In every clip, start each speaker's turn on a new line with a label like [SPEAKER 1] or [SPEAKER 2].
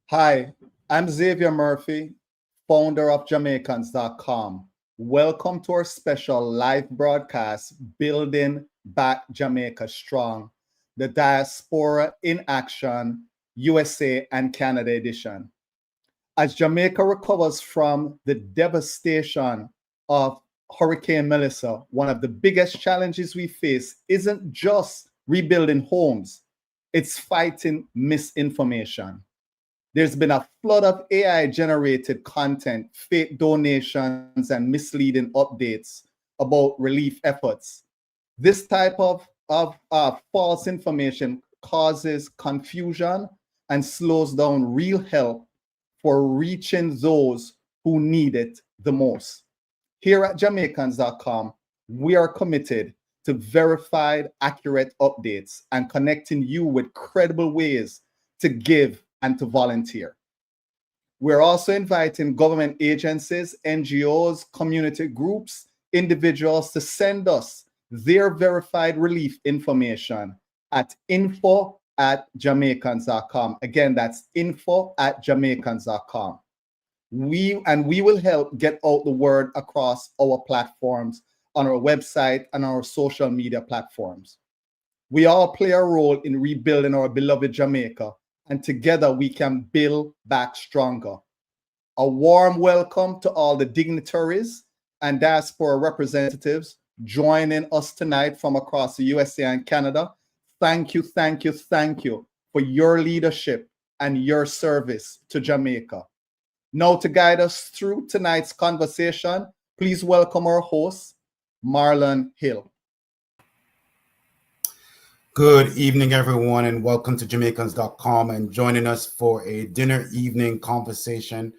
[SPEAKER 1] Hi, I'm Xavier Murphy, founder of Jamaicans.com. Welcome to our special live broadcast, Building Back Jamaica Strong, the Diaspora in Action, USA and Canada edition. As Jamaica recovers from the devastation of Hurricane Melissa, one of the biggest challenges we face isn't just rebuilding homes, it's fighting misinformation. There's been a flood of AI-generated content, fake donations, and misleading updates about relief efforts. This type of false information causes confusion and slows down real help for reaching those who need it the most. Here at Jamaicans.com, we are committed to verified, accurate updates and connecting you with credible ways to give and to volunteer. We're also inviting government agencies, NGOs, community groups, individuals to send us their verified relief information at info@jamaicans.com. Again, that's info@jamaicans.com. We will help get out the word across our platforms, on our website and our social media platforms. We all play a role in rebuilding our beloved Jamaica, and together we can build back stronger. A warm welcome to all the dignitaries and diaspora representatives joining us tonight from across the USA and Canada. Thank you, thank you, thank you for your leadership and your service to Jamaica. Now, to guide us through tonight's conversation, please welcome our host, Marlon Hill.
[SPEAKER 2] Good evening, everyone, and welcome to Jamaicans.com and joining us for a dinner evening conversation.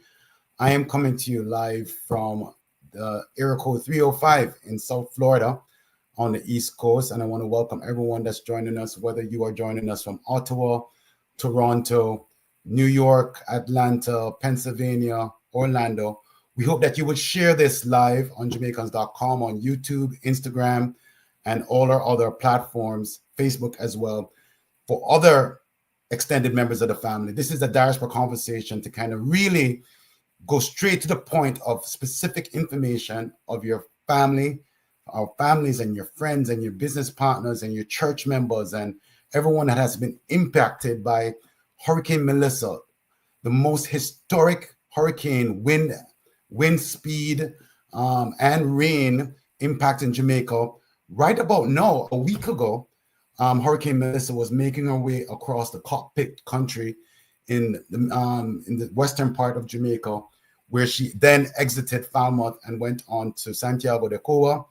[SPEAKER 2] I am coming to you live from the area code 305 in South Florida on the East Coast, and I want to welcome everyone that's joining us, whether you are joining us from Ottawa, Toronto, New York, Atlanta, Pennsylvania, Orlando. We hope that you would share this live on Jamaicans.com, on YouTube, Instagram, and all our other platforms, Facebook as well, for other extended members of the family. This is a diaspora conversation to kind of really go straight to the point of specific information of your family, our families and your friends and your business partners and your church members and everyone that has been impacted by Hurricane Melissa, the most historic hurricane, wind speed and rain impacting Jamaica. Right about now, a week ago, Hurricane Melissa was making her way across the cockpit country in the western part of Jamaica, where she then exited Falmouth and went on to Santiago de Cuba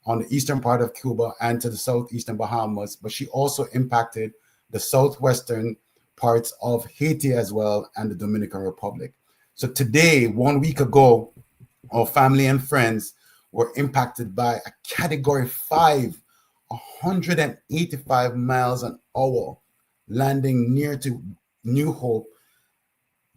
[SPEAKER 2] on the eastern part of Cuba and to the southeastern Bahamas. But she also impacted the southwestern parts of Haiti as well and the Dominican Republic. So today, 1 week ago, our family and friends were impacted by a Category 5, 185 miles an hour, landing near to New Hope,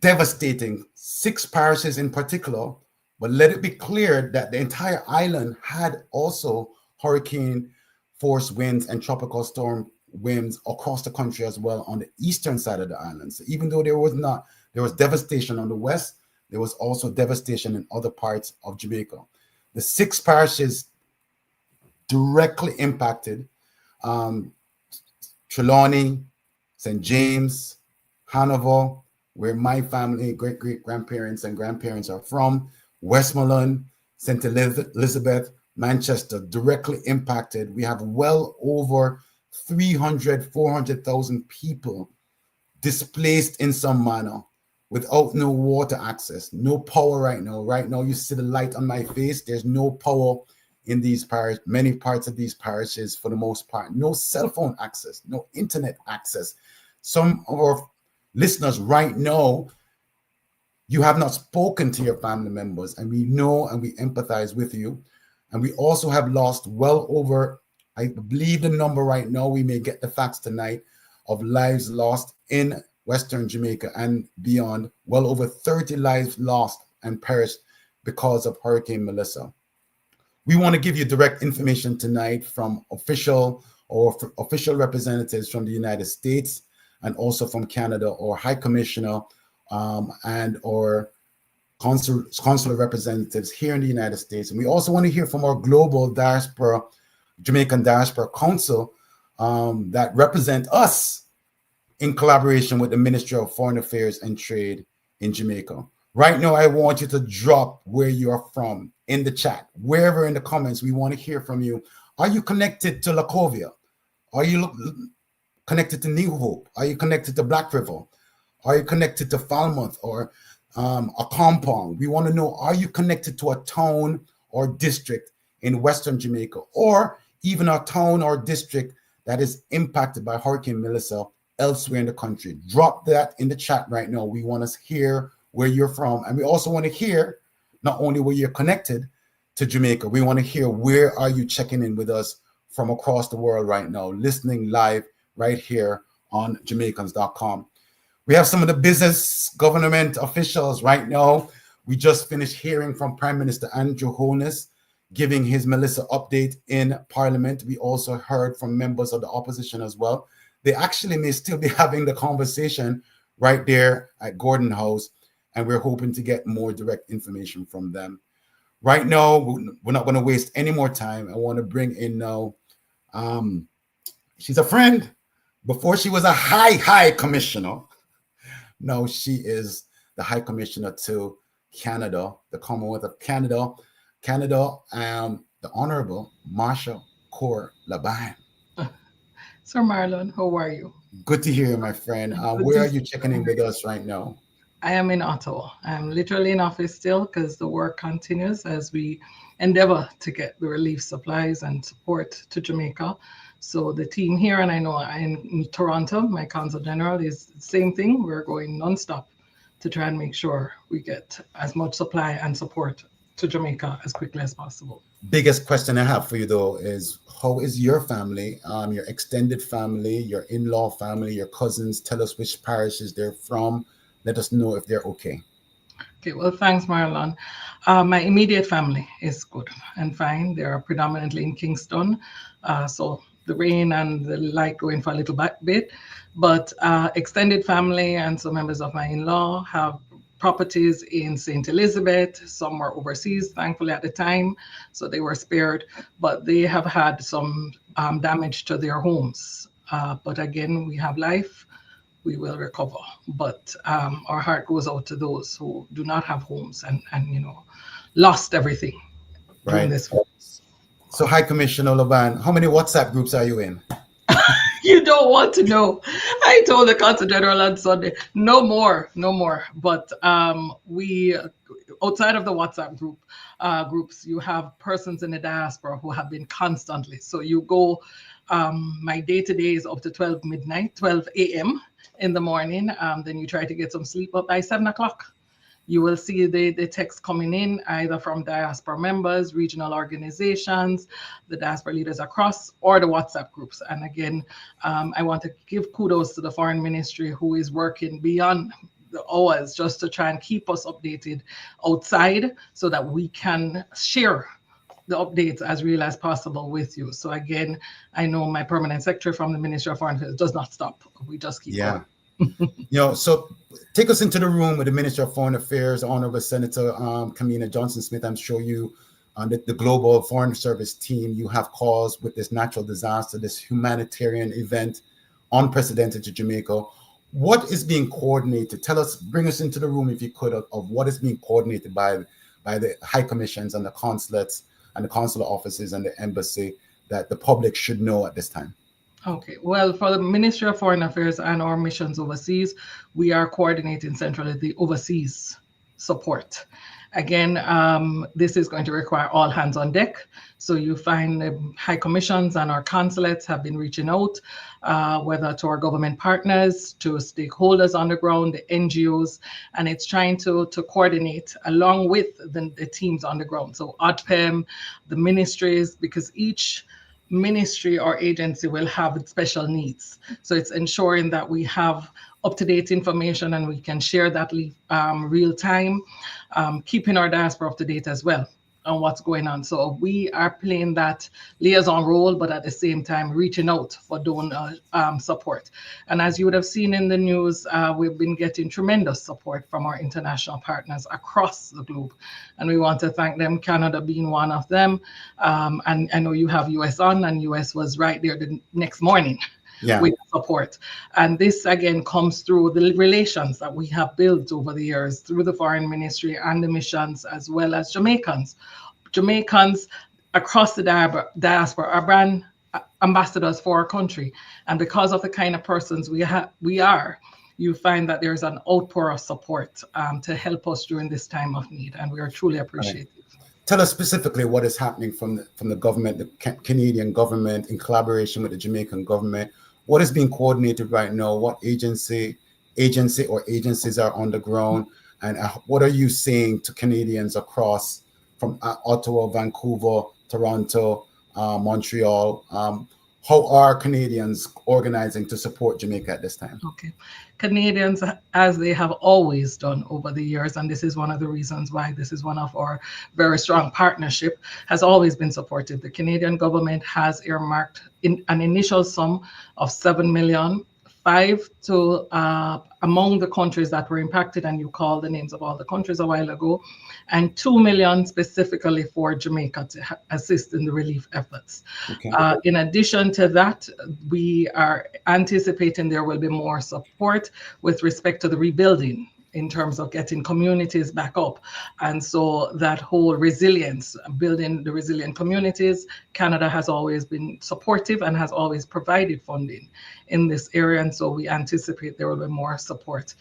[SPEAKER 2] devastating 6 parishes in particular. But let it be clear that the entire island had also hurricane force winds and tropical storm winds across the country as well on the eastern side of the island. So even though there was devastation on the west, there was also devastation in other parts of Jamaica. The 6 parishes directly impacted: Trelawney, St. James, Hanover, where my family, great-great-grandparents and grandparents are from, Westmoreland, St. Elizabeth, Manchester, directly impacted. We have well over 400,000 people displaced in some manner, without no water access, no power right now. Right now, you see the light on my face. There's no power in these parishes, many parts of these parishes for the most part. No cell phone access, no internet access. Some of our listeners right now, you have not spoken to your family members, and we know and we empathize with you. And we also have lost well over, I believe the number right now, we may get the facts tonight, of lives lost in Western Jamaica and beyond. Well over 30 lives lost and perished because of Hurricane Melissa. We want to give you direct information tonight from official representatives from the United States and also from Canada, or High Commissioner and or consular representatives here in the United States. And we also want to hear from our Global Jamaican Diaspora Council that represent us in collaboration with the Ministry of Foreign Affairs and Trade in Jamaica. Right now, I want you to drop where you are from in the chat, wherever in the comments. We want to hear from you. Are you connected to Lacovia? Are you connected to New Hope? Are you connected to Black River? Are you connected to Falmouth or a compound? We want to know, are you connected to a town or district in Western Jamaica, or even a town or district that is impacted by Hurricane Melissa elsewhere in the country? Drop that in the chat right now. We want to hear where you're from. And we also want to hear not only where you're connected to Jamaica, we want to hear where are you checking in with us from across the world right now, listening live right here on Jamaicans.com. We have some of the business government officials right now. We just finished hearing from Prime Minister Andrew Holness giving his Melissa update in Parliament. We also heard from members of the opposition as well. They actually may still be having the conversation right there at Gordon House, and we're hoping to get more direct information from them. Right now, we're not going to waste any more time. I want to bring in now, she's a friend. Before she was a high commissioner, now she is the High Commissioner to Canada, the Commonwealth of Canada, the Honorable Marsha Kaur Laban.
[SPEAKER 3] Sir Marlon, how are you?
[SPEAKER 2] Good to hear you, my friend. Where are you checking in with us right now?
[SPEAKER 3] I am in Ottawa. I'm literally in office still because the work continues as we endeavor to get the relief supplies and support to Jamaica. So the team here, and I know in Toronto, my Consul General is the same thing. We're going nonstop to try and make sure we get as much supply and support to Jamaica as quickly as possible.
[SPEAKER 2] Biggest question I have for you though is, how is your family, your extended family, your in-law family, your cousins? Tell us which parishes they're from. Let us know if they're okay.
[SPEAKER 3] Okay, well, thanks, Marlon. My immediate family is good and fine. They are predominantly in Kingston. So the rain and the light going for a little bit. But extended family and some members of my in-law have properties in St. Elizabeth. Some were overseas, thankfully, at the time, so they were spared. But they have had some damage to their homes. But again, we have life. We will recover. But our heart goes out to those who do not have homes and lost everything during this.
[SPEAKER 2] So, High Commissioner Laban, how many WhatsApp groups are you in?
[SPEAKER 3] You don't want to know. I told the Consul General on Sunday, no more. But we, outside of the WhatsApp groups, you have persons in the diaspora who have been constantly. So you go, my day-to-day is up to 12 a.m. in the morning. Then you try to get some sleep, but by 7 o'clock, you will see the text coming in either from diaspora members, regional organizations, the diaspora leaders across, or the WhatsApp groups. And again, I want to give kudos to the Foreign Ministry, who is working beyond the hours just to try and keep us updated outside so that we can share the updates as real as possible with you. So again, I know my permanent secretary from the Ministry of Foreign Affairs does not stop. We just keep going.
[SPEAKER 2] So take us into the room with the Minister of Foreign Affairs, Honorable Senator Kamina Johnson-Smith. I'm sure you, the Global Foreign Service team, you have caused with this natural disaster, this humanitarian event, unprecedented to Jamaica. what is being coordinated? Tell us, bring us into the room if you could, of what is being coordinated by the high commissions and the consulates and the consular offices and the embassy that the public should know at this time.
[SPEAKER 3] Okay, well, for the Ministry of Foreign Affairs and our missions overseas, we are coordinating centrally the overseas support. Again, this is going to require all hands on deck. So you find the high commissions and our consulates have been reaching out, whether to our government partners, to stakeholders on the ground, the NGOs, and it's trying to coordinate along with the teams on the ground. So ODPEM, the ministries, because each ministry or agency will have special needs. So it's ensuring that we have up-to-date information and we can share that real time, keeping our diaspora up to date as well on what's going on. So we are playing that liaison role, but at the same time reaching out for donor support. And as you would have seen in the news, we've been getting tremendous support from our international partners across the globe. And we want to thank them, Canada being one of them. And I know you have US on, and US was right there the next morning. Yeah. With support. And this again comes through the relations that we have built over the years through the foreign ministry and the missions, as well as Jamaicans. Jamaicans across the diaspora are brand ambassadors for our country. And because of the kind of persons we are, you find that there's an outpour of support to help us during this time of need. And we are truly appreciative.
[SPEAKER 2] Right. Tell us specifically what is happening from the government, the Canadian government, in collaboration with the Jamaican government. What is being coordinated right now? What agency or agencies are on the ground? And what are you saying to Canadians across from Ottawa, Vancouver, Toronto, Montreal? How are Canadians organizing to support Jamaica at this time?
[SPEAKER 3] Okay. Canadians, as they have always done over the years, and this is one of the reasons why this is one of our very strong partnership, has always been supported. The Canadian government has earmarked an initial sum of $7 million, 5 to among the countries that were impacted, and you called the names of all the countries a while ago, and $2 million specifically for Jamaica to assist in the relief efforts. Okay. In addition to that, we are anticipating there will be more support with respect to the rebuilding in terms of getting communities back up. And so that whole resilience, building the resilient communities, Canada has always been supportive and has always provided funding in this area. And so we anticipate there will be more support.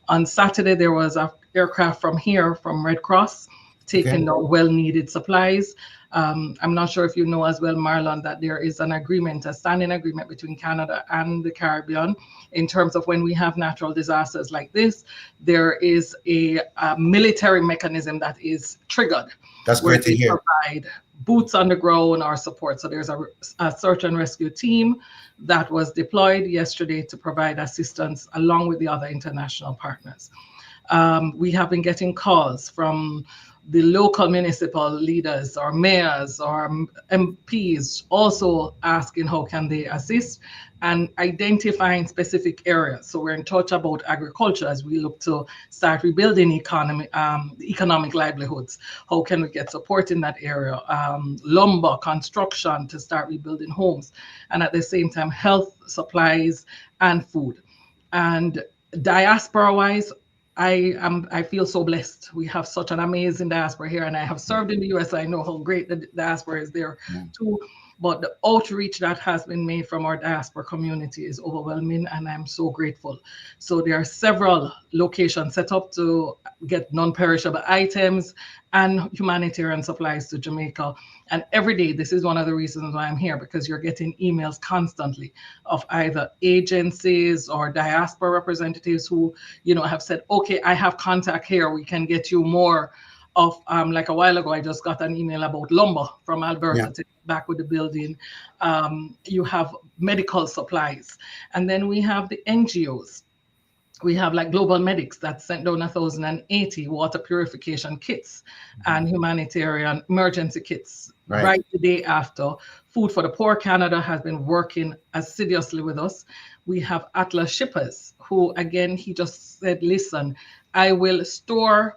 [SPEAKER 3] On Saturday, there was an aircraft from Red Cross, taking the well-needed supplies. I'm not sure if you know as well, Marlon, that there is an agreement, a standing agreement between Canada and the Caribbean in terms of when we have natural disasters like this, there is a military mechanism that is triggered.
[SPEAKER 2] That's great to hear.
[SPEAKER 3] Provide boots on the ground or support. So there's a search and rescue team that was deployed yesterday to provide assistance along with the other international partners. We have been getting calls from the local municipal leaders or mayors or MPs also asking how can they assist and identifying specific areas. So we're in touch about agriculture as we look to start rebuilding economic livelihoods. How can we get support in that area? Lumber, construction to start rebuilding homes. And at the same time, health supplies and food. And diaspora-wise, I feel so blessed. We have such an amazing diaspora here, and I have served in the US. I know how great the diaspora is there too. But the outreach that has been made from our diaspora community is overwhelming, and I'm so grateful. So there are several locations set up to get non-perishable items and humanitarian supplies to Jamaica. And every day, this is one of the reasons why I'm here, because you're getting emails constantly of either agencies or diaspora representatives who, have said, okay, I have contact here. We can get you more of, like a while ago, I just got an email about lumber from Alberta to back with the building. You have medical supplies. And then we have the NGOs. We have like Global Medics that sent down 1,080 water purification kits and humanitarian emergency kits right the day after. Food for the Poor Canada has been working assiduously with us. We have Atlas Shippers, who again, he just said, listen, I will store,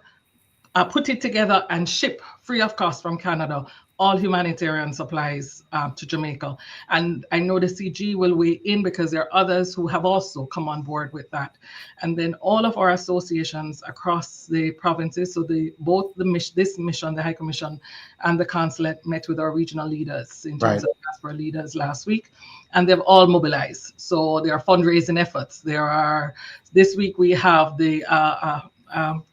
[SPEAKER 3] put it together and ship free of cost from Canada all humanitarian supplies to Jamaica. And I know the CG will weigh in because there are others who have also come on board with that. And then all of our associations across the provinces, so this mission, the High Commission and the Consulate, met with our regional leaders in terms of diaspora leaders last week, and they've all mobilized. So there are fundraising efforts. This week we have the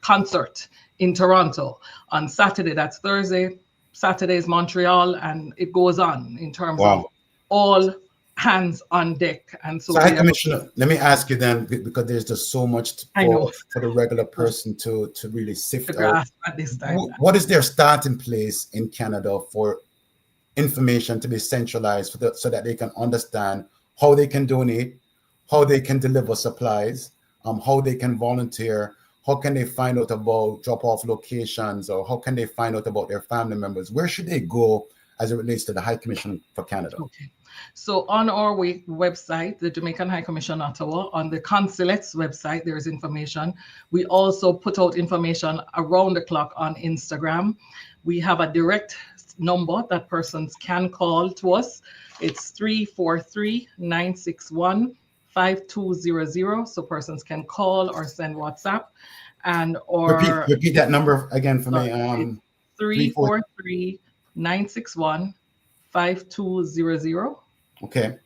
[SPEAKER 3] concert in Toronto on Saturday. That's Thursday. Saturday is Montreal, and it goes on in terms of all hands on deck. And so,
[SPEAKER 2] High Commissioner, let me ask you then, because there's just so much for the regular person to really sift out
[SPEAKER 3] at this time.
[SPEAKER 2] What is their starting place in Canada for information to be centralized so that they can understand how they can donate, how they can deliver supplies, how they can volunteer, how can they find out about drop-off locations, or how can they find out about their family members? Where should they go as it relates to the High Commission for Canada?
[SPEAKER 3] Okay. So on our website, the Jamaican High Commission Ottawa, on the Consulate's website, there is information. We also put out information around the clock on Instagram. We have a direct number that persons can call to us. It's 343-961-5200. So persons can call or send WhatsApp. And or
[SPEAKER 2] repeat that number again for me.
[SPEAKER 3] 343-961-5200.
[SPEAKER 2] Okay.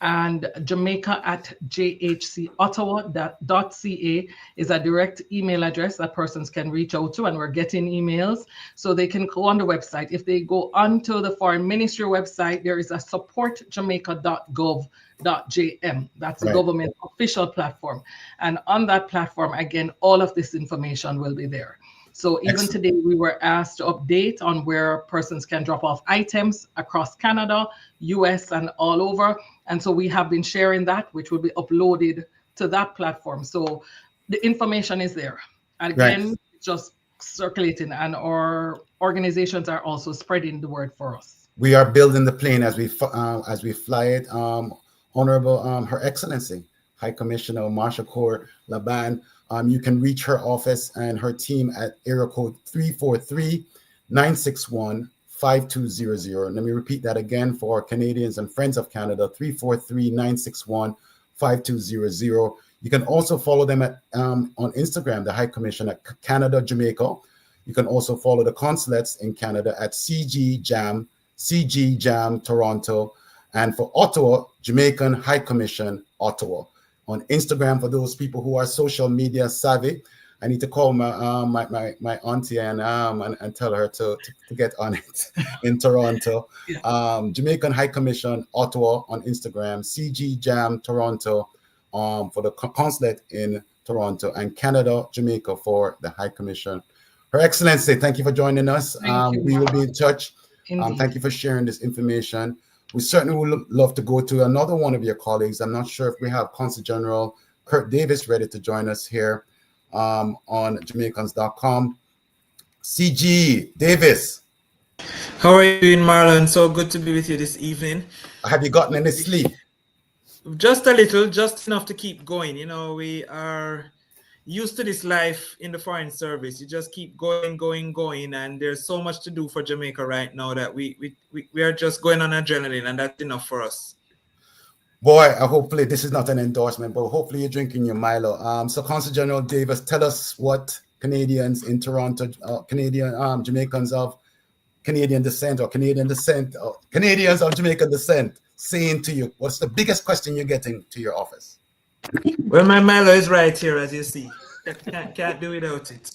[SPEAKER 3] And jamaica@jhcottawa.ca is a direct email address that persons can reach out to, and we're getting emails. So they can go on the website. If they go onto the Foreign Ministry website, there is a supportjamaica.gov.jm. That's a government official platform. And on that platform, again, all of this information will be there. So even today, we were asked to update on where persons can drop off items across Canada, US, and all over. And so we have been sharing that, which will be uploaded to that platform. So the information is there. Again, just circulating, and our organizations are also spreading the word for us.
[SPEAKER 2] We are building the plane as we fly it. Honorable Her Excellency, High Commissioner Marcia Corr Laban. You can reach her office and her team at area code 343-961-5200. Let me repeat that again for Canadians and friends of Canada, 343-961-5200. You can also follow them on Instagram, the High Commission at Canada, Jamaica. You can also follow the consulates in Canada at CG Jam Toronto. And for Ottawa, Jamaican High Commission, Ottawa. On Instagram, for those people who are social media savvy, I need to call my auntie and tell her to get on it in Toronto. Jamaican High Commission, Ottawa on Instagram, CG Jam Toronto for the consulate in Toronto, and Canada, Jamaica for the High Commission. Her Excellency, thank you for joining us. We will be in touch. Thank you for sharing this information. We certainly would love to go to another one of your colleagues. I'm not sure if we have Consul General Kurt Davis ready to join us here on Jamaicans.com. CG Davis.
[SPEAKER 4] How are you doing, Marlon? So good to be with you this evening.
[SPEAKER 2] Have you gotten any sleep?
[SPEAKER 4] Just a little, just enough to keep going. You know, we are used to this life in the foreign service. You just keep going, and there's so much to do for Jamaica right now that we are just going on adrenaline, and that's enough for us.
[SPEAKER 2] Boy, hopefully this is not an endorsement, but hopefully you're drinking your Milo. So Consul General Davis, tell us what Canadians in Toronto, Jamaicans of Canadian descent or Canadians of Jamaican descent saying to you. What's the biggest question you're getting to your office?
[SPEAKER 4] Well, my Milo is right here, as you see. Can't do without it.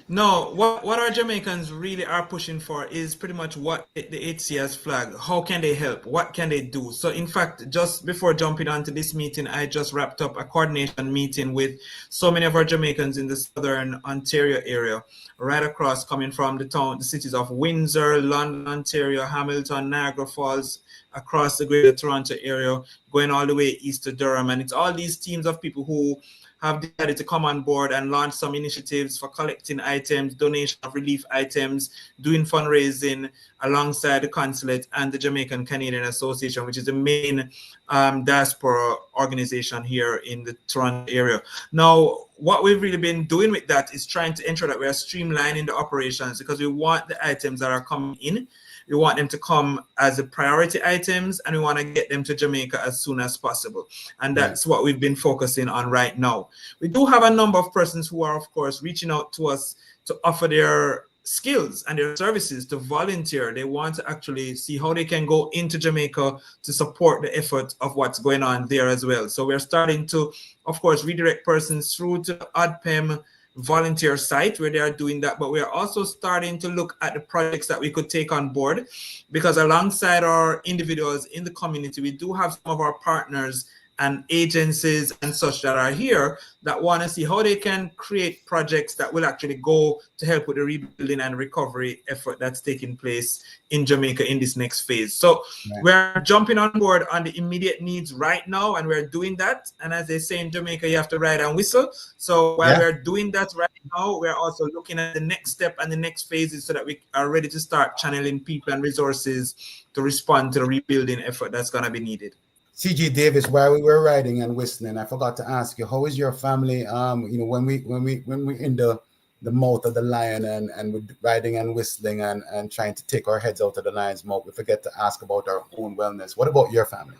[SPEAKER 4] No, what our Jamaicans really are pushing for is pretty much what the HCS flag. How can they help? What can they do? So, in fact, just before jumping onto this meeting, I just wrapped up a coordination meeting with so many of our Jamaicans in the Southern Ontario area, right across, coming from the cities of Windsor, London, Ontario, Hamilton, Niagara Falls, across the Greater Toronto area, going all the way east to Durham. And it's all these teams of people who have decided to come on board and launch some initiatives for collecting items, donation of relief items, doing fundraising alongside the consulate and the Jamaican Canadian Association, which is the main diaspora organization here in the Toronto area. Now, what we've really been doing with that is trying to ensure that we are streamlining the operations, because we want the items that are coming in, we want them to come as the priority items, and we want to get them to Jamaica as soon as possible. And that's what we've been focusing on right now. We do have a number of persons who are, of course, reaching out to us to offer their skills and their services to volunteer. They want to actually see how they can go into Jamaica to support the effort of what's going on there as well. So we're starting to, of course, redirect persons through to ODPEM volunteer site where they are doing that, but we are also starting to look at the projects that we could take on board, because alongside our individuals in the community, we do have some of our partners and agencies and such that are here that want to see how they can create projects that will actually go to help with the rebuilding and recovery effort that's taking place in Jamaica in this next phase. So we're jumping on board on the immediate needs right now, and we're doing that. And as they say in Jamaica, you have to ride and whistle. So while we're doing that right now, we're also looking at the next step and the next phases so that we are ready to start channeling people and resources to respond to the rebuilding effort that's going to be needed.
[SPEAKER 2] CG Davis, while we were riding and whistling, I forgot to ask you, how is your family? You know, when we're in the mouth of the lion and we're riding and whistling and trying to take our heads out of the lion's mouth, we forget to ask about our own wellness. What about your family?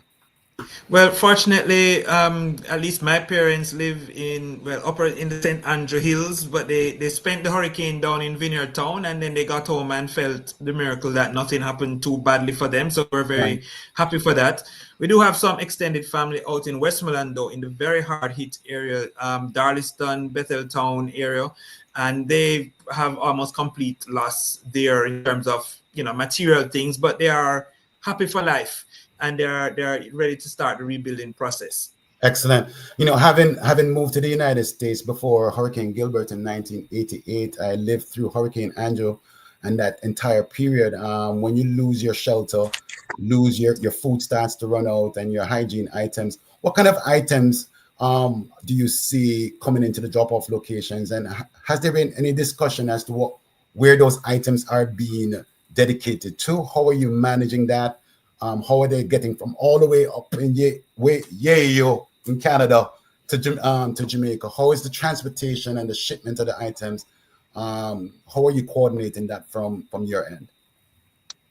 [SPEAKER 4] Well, fortunately, at least my parents live in, well, upper in the St. Andrew Hills, but they spent the hurricane down in Vineyard Town, and then they got home and felt the miracle that nothing happened too badly for them. So we're very happy for that. We do have some extended family out in Westmoreland, though, in the very hard hit area, Darlington, Betheltown area, and they have almost complete loss there in terms of, you know, material things, but they are happy for life. And they're ready to start the rebuilding process. Excellent.
[SPEAKER 2] You know, having moved to the United States before Hurricane Gilbert in 1988, I lived through Hurricane Andrew and that entire period. When you lose your shelter, lose your food starts to run out and your hygiene items. What kind of items do you see coming into the drop-off locations? And has there been any discussion as to where those items are being dedicated to? How are you managing that? How are they getting from all the way up in Yale in Canada to Jamaica? How is the transportation and the shipment of the items? How are you coordinating that from your end?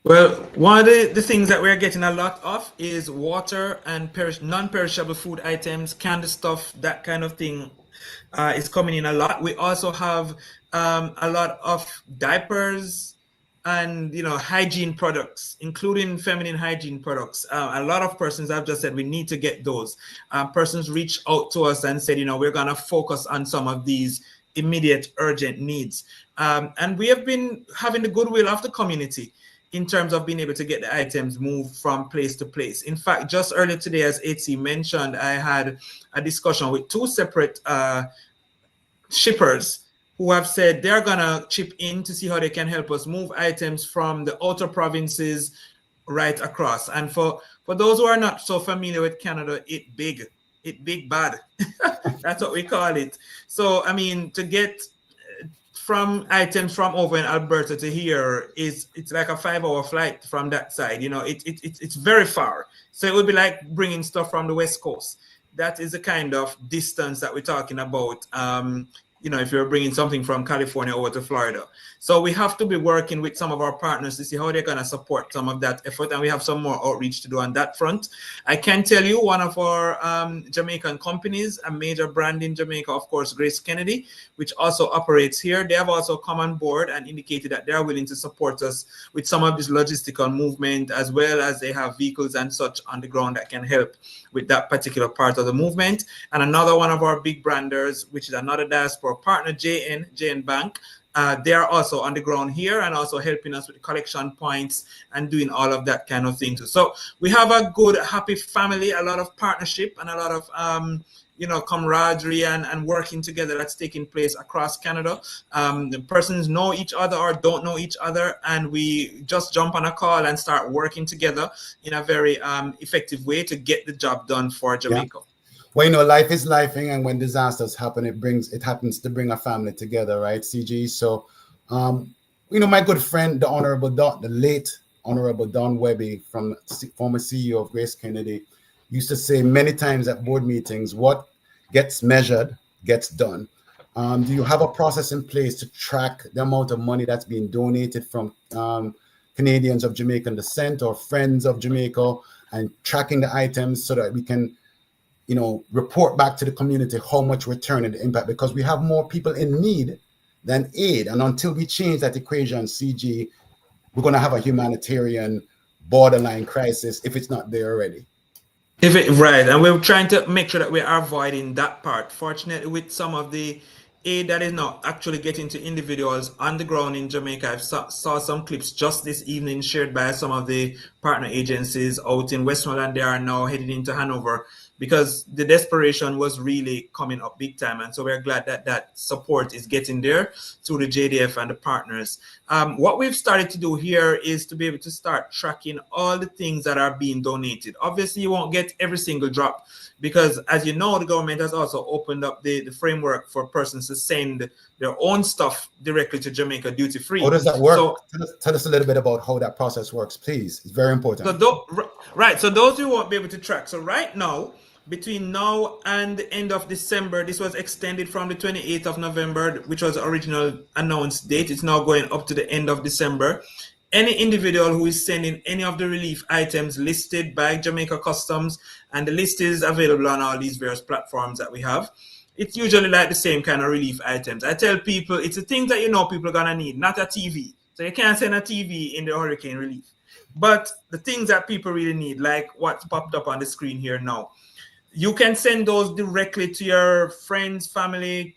[SPEAKER 4] Well, one of the things that we're getting a lot of is water and non-perishable food items, canned stuff, that kind of thing is coming in a lot. We also have a lot of diapers, and, you know, hygiene products, including feminine hygiene products. A lot of persons have just said we need to get those. Persons reached out to us and said, you know, we're going to focus on some of these immediate urgent needs. And we have been having the goodwill of the community in terms of being able to get the items moved from place to place. In fact, just earlier today, as HC mentioned, I had a discussion with two separate shippers who have said they're gonna chip in to see how they can help us move items from the outer provinces right across. And for those who are not so familiar with Canada, it big bad. That's what we call it. So, I mean, to get from items from over in Alberta to here it's like a 5-hour flight from that side. You know, it's very far. So it would be like bringing stuff from the West Coast. That is the kind of distance that we're talking about. You know, if you're bringing something from California over to Florida. So we have to be working with some of our partners to see how they're going to support some of that effort. And we have some more outreach to do on that front. I can tell you one of our Jamaican companies, a major brand in Jamaica, of course, Gracey Kennedy, which also operates here. They have also come on board and indicated that they're willing to support us with some of this logistical movement, as well as they have vehicles and such on the ground that can help with that particular part of the movement. And another one of our big branders, which is another diaspora partner, JN Bank, they are also on the ground here and also helping us with the collection points and doing all of that kind of thing too. So we have a good, happy family, a lot of partnership and a lot of you know, camaraderie and working together that's taking place across Canada. The persons know each other or don't know each other, and we just jump on a call and start working together in a very effective way to get the job done for Jamaica.
[SPEAKER 2] Yeah. Well, you know, life is lifing, and when disasters happen, it happens to bring a family together, right, CG? So, you know, my good friend, the late Honorable Don Webby, from former CEO of Gracey Kennedy, used to say many times at board meetings, what gets measured gets done. Do you have a process in place to track the amount of money that's being donated from Canadians of Jamaican descent or friends of Jamaica, and tracking the items so that we can, report back to the community how much return and the impact, because we have more people in need than aid. And until we change that equation, CG, we're going to have a humanitarian borderline crisis if it's not there already.
[SPEAKER 4] Right, and we're trying to make sure that we are avoiding that part. Fortunately, with some of the aid that is not actually getting to individuals on the ground in Jamaica, I saw some clips just this evening shared by some of the partner agencies out in Westmoreland. They are now heading into Hanover because the desperation was really coming up big time. And so we're glad that that support is getting there through the JDF and the partners. What we've started to do here is to be able to start tracking all the things that are being donated. Obviously, you won't get every single drop because, as you know, the government has also opened up the framework for persons to send their own stuff directly to Jamaica duty-free.
[SPEAKER 2] How does that work?
[SPEAKER 4] So,
[SPEAKER 2] tell us a little bit about how that process works, please. It's very important.
[SPEAKER 4] So those you won't be able to track. So right now, between now and the end of December, this was extended from the 28th of November, which was the original announced date. It's now going up to the end of December. Any individual who is sending any of the relief items listed by Jamaica Customs, and the list is available on all these various platforms that we have. It's usually like the same kind of relief items. I tell people it's the things that people are gonna need, not a TV. So you can't send a TV in the hurricane relief. But the things that people really need, like what's popped up on the screen here now, you can send those directly to your friends, family,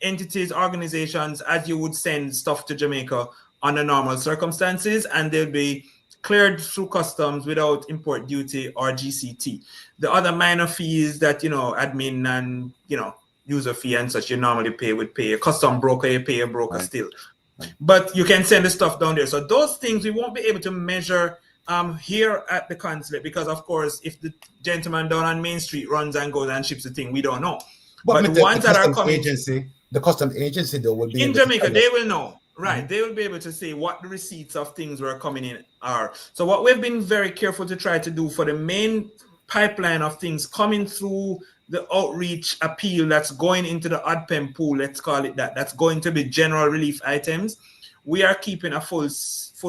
[SPEAKER 4] entities, organizations, as you would send stuff to Jamaica under normal circumstances, and they'll be cleared through customs without import duty or GCT. The other minor fees that, admin and, user fee and such you normally would pay a custom broker, you pay a broker still. But you can send the stuff down there. So those things we won't be able to measure here at the consulate, because of course, if the gentleman down on Main Street runs and goes and ships the thing, we don't know. But the ones that are coming,
[SPEAKER 2] the customs agency though will be
[SPEAKER 4] in Jamaica, they will know. Right, they will be able to say what the receipts of things were coming in are. So what we've been very careful to try to do for the main pipeline of things coming through the outreach appeal that's going into the ODPEM pool, let's call it that, that's going to be general relief items. We are keeping a full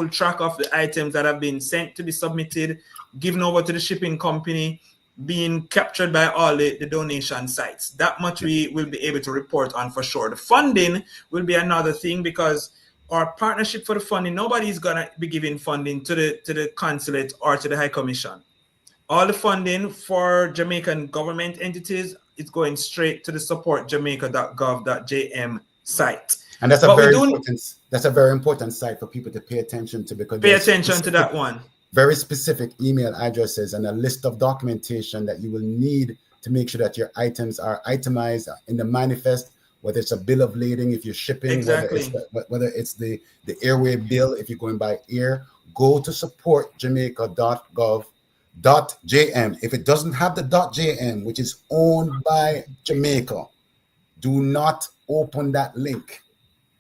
[SPEAKER 4] track of the items that have been sent to be submitted, given over to the shipping company, being captured by all the donation sites. That much we will be able to report on for sure. The funding will be another thing, because our partnership for the funding, nobody's gonna be giving funding to the consulate or to the High Commission. All the funding for Jamaican government entities is going straight to the supportjamaica.gov.jm site.
[SPEAKER 2] And that's a very important site for people to pay attention to, because
[SPEAKER 4] pay attention to that one.
[SPEAKER 2] Very specific email addresses and a list of documentation that you will need to make sure that your items are itemized in the manifest, whether it's a bill of lading if you're shipping,
[SPEAKER 4] exactly,
[SPEAKER 2] whether it's the airway bill if you're going by air. Go to supportjamaica.gov.jm. If it doesn't have the .jm, which is owned by Jamaica, do not open that link.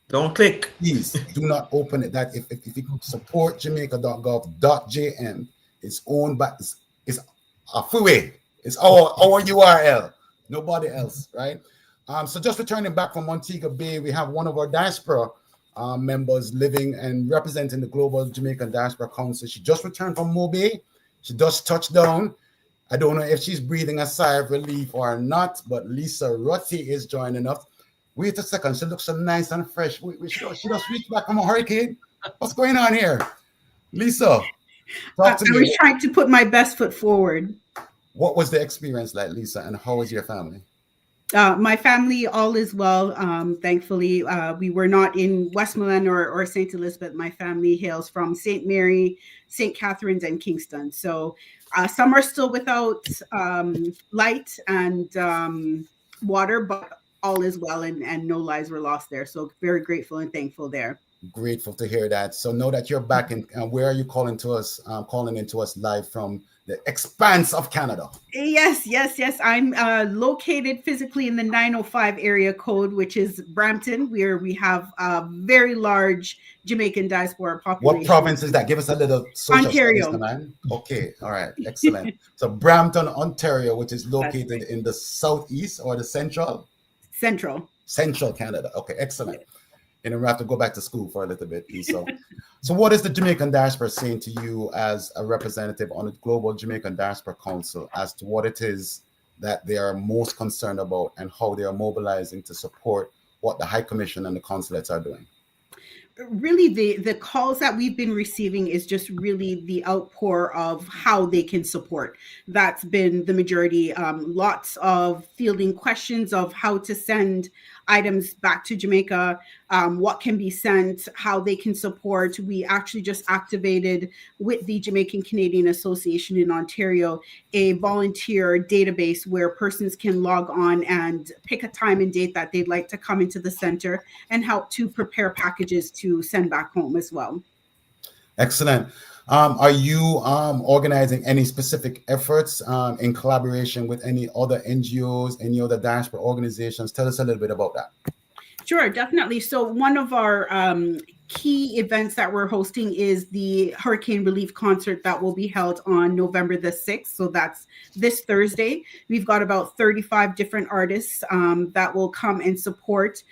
[SPEAKER 4] Don't click.
[SPEAKER 2] Please do not open it. That if you support jamaica.gov.jm, it's owned by, it's a freeway. It's our URL, nobody else, right? So just returning back from Montego Bay, we have one of our diaspora members living and representing the Global Jamaica Diaspora Council. She just returned from Mobay. She just touched down. I don't know if she's breathing a sigh of relief or not, but Lisa Rutty is joining us. Wait a second, she looks so nice and fresh. She just reached back from a hurricane. What's going on here? Lisa, talk to me.
[SPEAKER 5] I was trying to put my best foot forward.
[SPEAKER 2] What was the experience like, Lisa, and how is your family?
[SPEAKER 5] My family, all is well, thankfully. We were not in Westmoreland or St. Elizabeth. My family hails from St. Mary, St. Catharines, and Kingston. So some are still without light and water, but all is well, and no lives were lost there. So very grateful and thankful there.
[SPEAKER 2] Grateful to hear that. So know that you're back in. Where are you calling to us? Calling into us live from the expanse of Canada.
[SPEAKER 5] Yes. I'm located physically in the 905 area code, which is Brampton, where we have a very large Jamaican diaspora population.
[SPEAKER 2] What province is that? Give us a little social
[SPEAKER 5] Ontario.
[SPEAKER 2] Studies, man. Okay, all right, excellent. So Brampton, Ontario, which is located in the southeast or the central? Central Canada. Okay, excellent. And we have to go back to school for a little bit, Lisa. So what is the Jamaican diaspora saying to you as a representative on the Global Jamaican Diaspora Council as to what it is that they are most concerned about and how they are mobilizing to support what the High Commission and the consulates are doing?
[SPEAKER 5] Really, the calls that we've been receiving is just really the outpour of how they can support. That's been the majority. Lots of fielding questions of how to send items back to Jamaica, what can be sent, how they can support. We actually just activated with the Jamaican Canadian Association in Ontario a volunteer database where persons can log on and pick a time and date that they'd like to come into the center and help to prepare packages to send back home as well.
[SPEAKER 2] Excellent. Are you organizing any specific efforts in collaboration with any other NGOs, any other diaspora organizations? Tell us a little bit about that.
[SPEAKER 5] Sure, definitely. So one of our key events that we're hosting is the Hurricane Relief Concert that will be held on November the 6th. So that's this Thursday. We've got about 35 different artists that will come and support.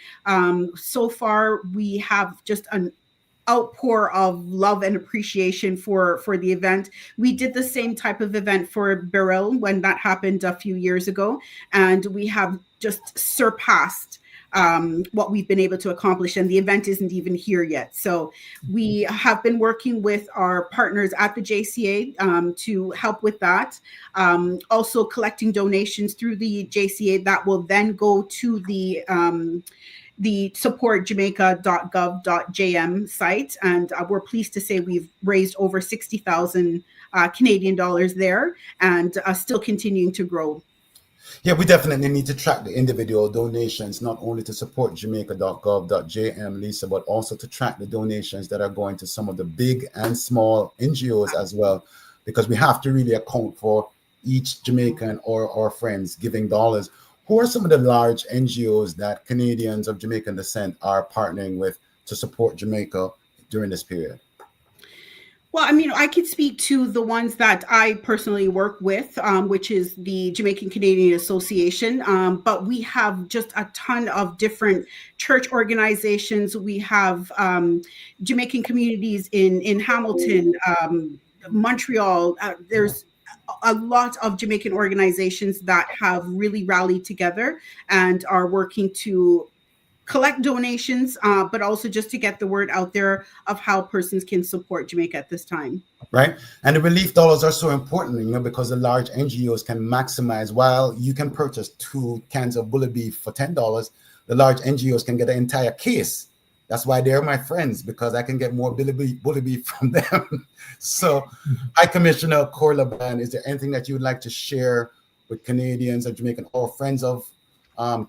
[SPEAKER 5] So far, we have just an outpour of love and appreciation for the event. We did the same type of event for Beryl when that happened a few years ago, and we have just surpassed what we've been able to accomplish, and the event isn't even here yet. So we have been working with our partners at the JCA to help with that. Also collecting donations through the JCA that will then go to the supportjamaica.gov.jm site. And we're pleased to say we've raised over 60,000 Canadian dollars there, and still continuing to grow.
[SPEAKER 2] Yeah, we definitely need to track the individual donations, not only to support jamaica.gov.jm, Lisa, but also to track the donations that are going to some of the big and small NGOs as well, because we have to really account for each Jamaican or our friends giving dollars. Who are some of the large NGOs that Canadians of Jamaican descent are partnering with to support Jamaica during this period?
[SPEAKER 5] Well, I mean, I could speak to the ones that I personally work with, which is the Jamaican Canadian Association. But we have just a ton of different church organizations. We have Jamaican communities in Hamilton, Montreal. There's a lot of Jamaican organizations that have really rallied together and are working to collect donations, but also just to get the word out there of how persons can support Jamaica at this time.
[SPEAKER 2] Right. And the relief dollars are so important, because the large NGOs can maximize. While you can purchase 2 cans of bully beef for $10, the large NGOs can get an entire case. That's why they're my friends, because I can get more bully beef from them. So, High Commissioner Corlaban, is there anything that you would like to share with Canadians or Jamaican or friends of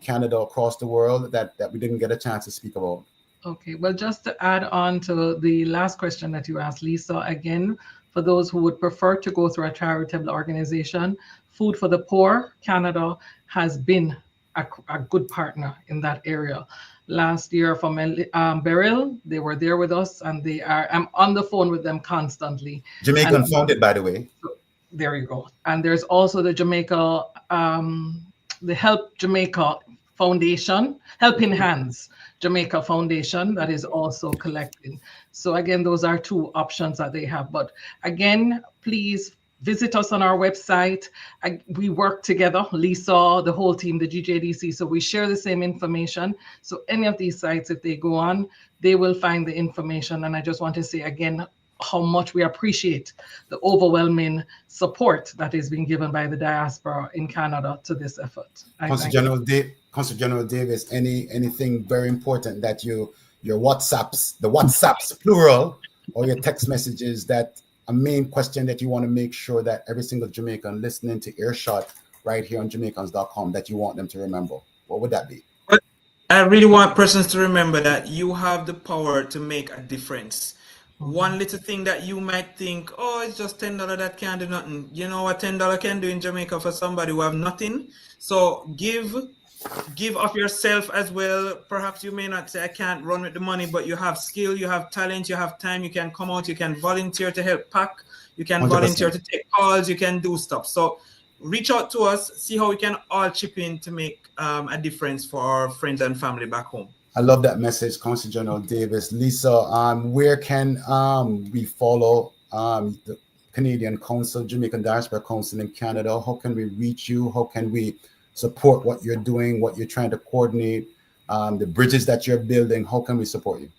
[SPEAKER 2] Canada across the world that we didn't get a chance to speak about?
[SPEAKER 3] Okay, well, just to add on to the last question that you asked, Lisa, again, for those who would prefer to go through a charitable organization, Food for the Poor Canada has been a good partner in that area. Last year from Beryl, they were there with us, and I'm on the phone with them constantly.
[SPEAKER 2] Jamaican founded, by the way.
[SPEAKER 3] So, there you go. And there's also the Jamaica, the Help Jamaica Foundation, Helping Hands Jamaica Foundation, that is also collecting. So again, those are 2 options that they have. But again, please visit us on our website. We work together, Lisa, the whole team, the GJDC, so we share the same information. So any of these sites, if they go on, they will find the information. And I just want to say again, how much we appreciate the overwhelming support that is being given by the diaspora in Canada to this effort.
[SPEAKER 2] Consul General Davis, anything very important that your WhatsApps plural, or your text messages, that a main question that you want to make sure that every single Jamaican listening to Earshot right here on Jamaicans.com that you want them to remember? What would that be?
[SPEAKER 4] I really want persons to remember that you have the power to make a difference. One little thing that you might think, oh, it's just $10, that can't do nothing. You know what $10 can do in Jamaica for somebody who have nothing? So give of yourself as well. Perhaps you may not say, I can't run with the money, but you have skill, you have talent, you have time, you can come out, you can volunteer to help pack, you can
[SPEAKER 2] 100%.
[SPEAKER 4] volunteer to take calls, you can do stuff. So reach out to us, see how we can all chip in to make a difference for our friends and family back home.
[SPEAKER 2] I love that message, Consul General Davis. Lisa, where can we follow the Canadian Council, Jamaican Diaspora Council in Canada? How can we reach you? How can we support what you're doing, what you're trying to coordinate, the bridges that you're building? How can we support you?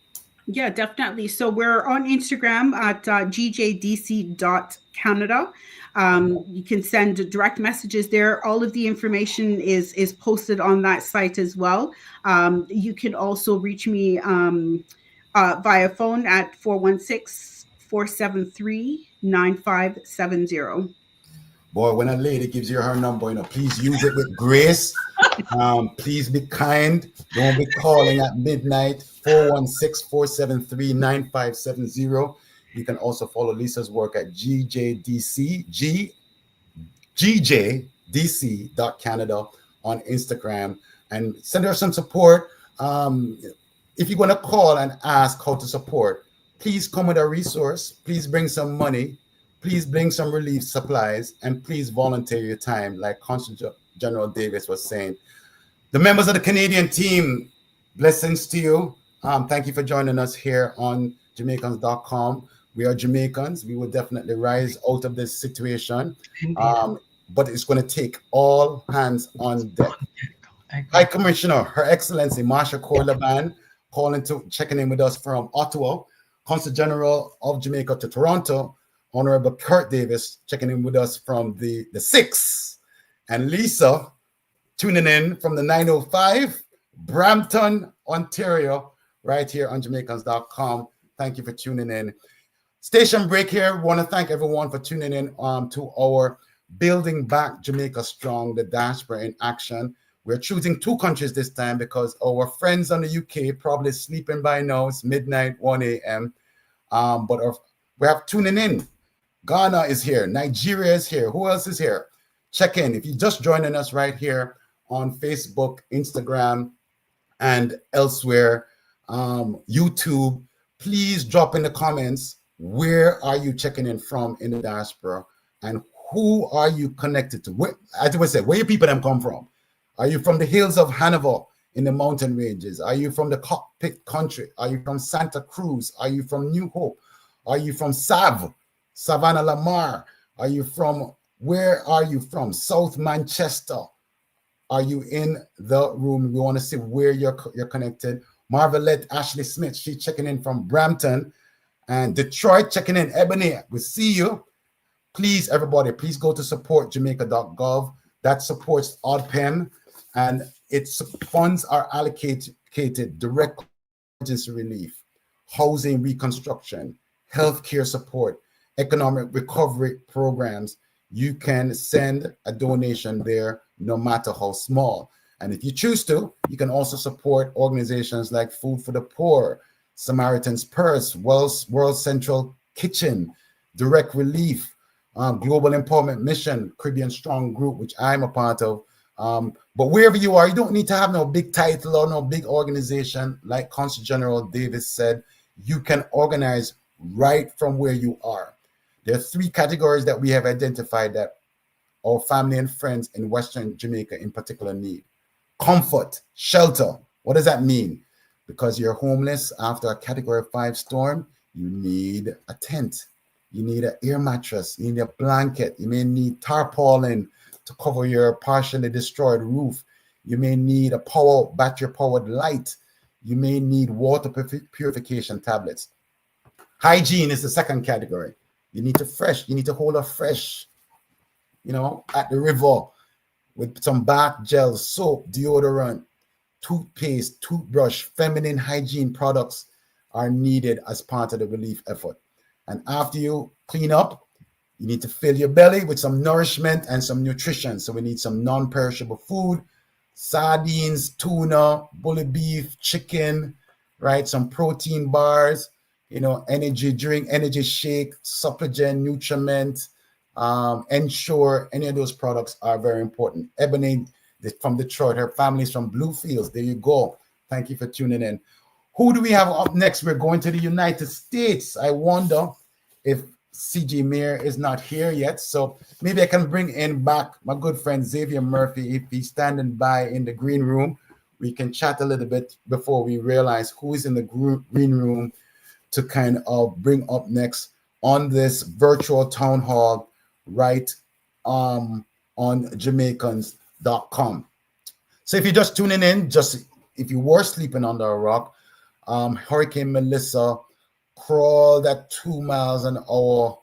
[SPEAKER 5] Yeah, definitely. So we're on Instagram at GJDC.Canada. You can send direct messages there. All of the information is posted on that site as well. You can also reach me via phone at 416-473-9570.
[SPEAKER 2] Boy, when a lady gives you her number, please use it with grace. Please be kind. Don't be calling at midnight. 416-473-9570. You can also follow Lisa's work at GJDC, GJDC.Canada on Instagram, and send her some support. If you're going to call and ask how to support, please come with a resource. Please bring some money. Please bring some relief supplies, and please volunteer your time, like Consul General Davis was saying. The members of the Canadian team, blessings to you. Thank you for joining us here on Jamaicans.com. We are Jamaicans. We will definitely rise out of this situation. But it's going to take all hands on deck. High Commissioner, Her Excellency Marsha Corlaban, checking in with us from Ottawa. Consul General of Jamaica to Toronto, Honorable Kurt Davis, checking in with us from the 6. And Lisa, tuning in from the 905, Brampton, Ontario, right here on Jamaicans.com. Thank you for tuning in. Station break here. Want to thank everyone for tuning in to our Building Back Jamaica Strong, the Diaspora in Action. We're choosing 2 countries this time because our friends on the UK probably sleeping by now. It's midnight, 1 a.m. But we have tuning in. Ghana is here. Nigeria is here. Who else is here? Check in. If you're just joining us right here on Facebook, Instagram, and elsewhere, YouTube, please drop in the comments, where are you checking in from in the diaspora, and who are you connected to? Where your people them come from? Are you from the hills of Hanover in the mountain ranges? Are you from the cockpit country? Are you from Santa Cruz? Are you from New Hope? Are you from Savannah Lamar? Where are you from? South Manchester? Are you in the room? We want to see where you're connected. Marvelette Ashley Smith, she's checking in from Brampton. And Detroit checking in. Ebony, we see you. Please, everybody, please go to supportjamaica.gov. That supports ODPEM, and its funds are allocated direct emergency relief, housing reconstruction, healthcare support, economic recovery programs. You can send a donation there, no matter how small. And if you choose to, you can also support organizations like Food for the Poor, Samaritan's Purse, World Central Kitchen, Direct Relief, Global Empowerment Mission, Caribbean Strong Group, which I'm a part of. But wherever you are, you don't need to have no big title or no big organization. Like Consul General Davis said, you can organize right from where you are. There are 3 categories that we have identified that our family and friends in Western Jamaica in particular need. Comfort, shelter. What does that mean? Because you're homeless after a Category 5 storm, you need a tent. You need an air mattress. You need a blanket. You may need tarpaulin to cover your partially destroyed roof. You may need a battery-powered light. You may need water purification tablets. Hygiene is the second category. You need to hold a fresh, at the river with some bath gel, soap, deodorant, toothpaste, toothbrush, feminine hygiene products are needed as part of the relief effort. And after you clean up, you need to fill your belly with some nourishment and some nutrition. So we need some non-perishable food, sardines, tuna, bully beef, chicken, right? Some protein bars, energy drink, energy shake, Supplement, Nutriment, Ensure. Any of those products are very important. Ebony from Detroit, her family's from Bluefields. There you go. Thank you for tuning in. Who do we have up next? We're going to the United States. I wonder if CG Mair is not here yet, so maybe I can bring in back my good friend Xavier Murphy. If he's standing by in the green room, we can chat a little bit before we realize who is in the green room to kind of bring up next on this virtual town hall right on Jamaicans.com. So if you're just tuning in, just if you were sleeping under a rock, Hurricane Melissa crawled at 2 miles an hour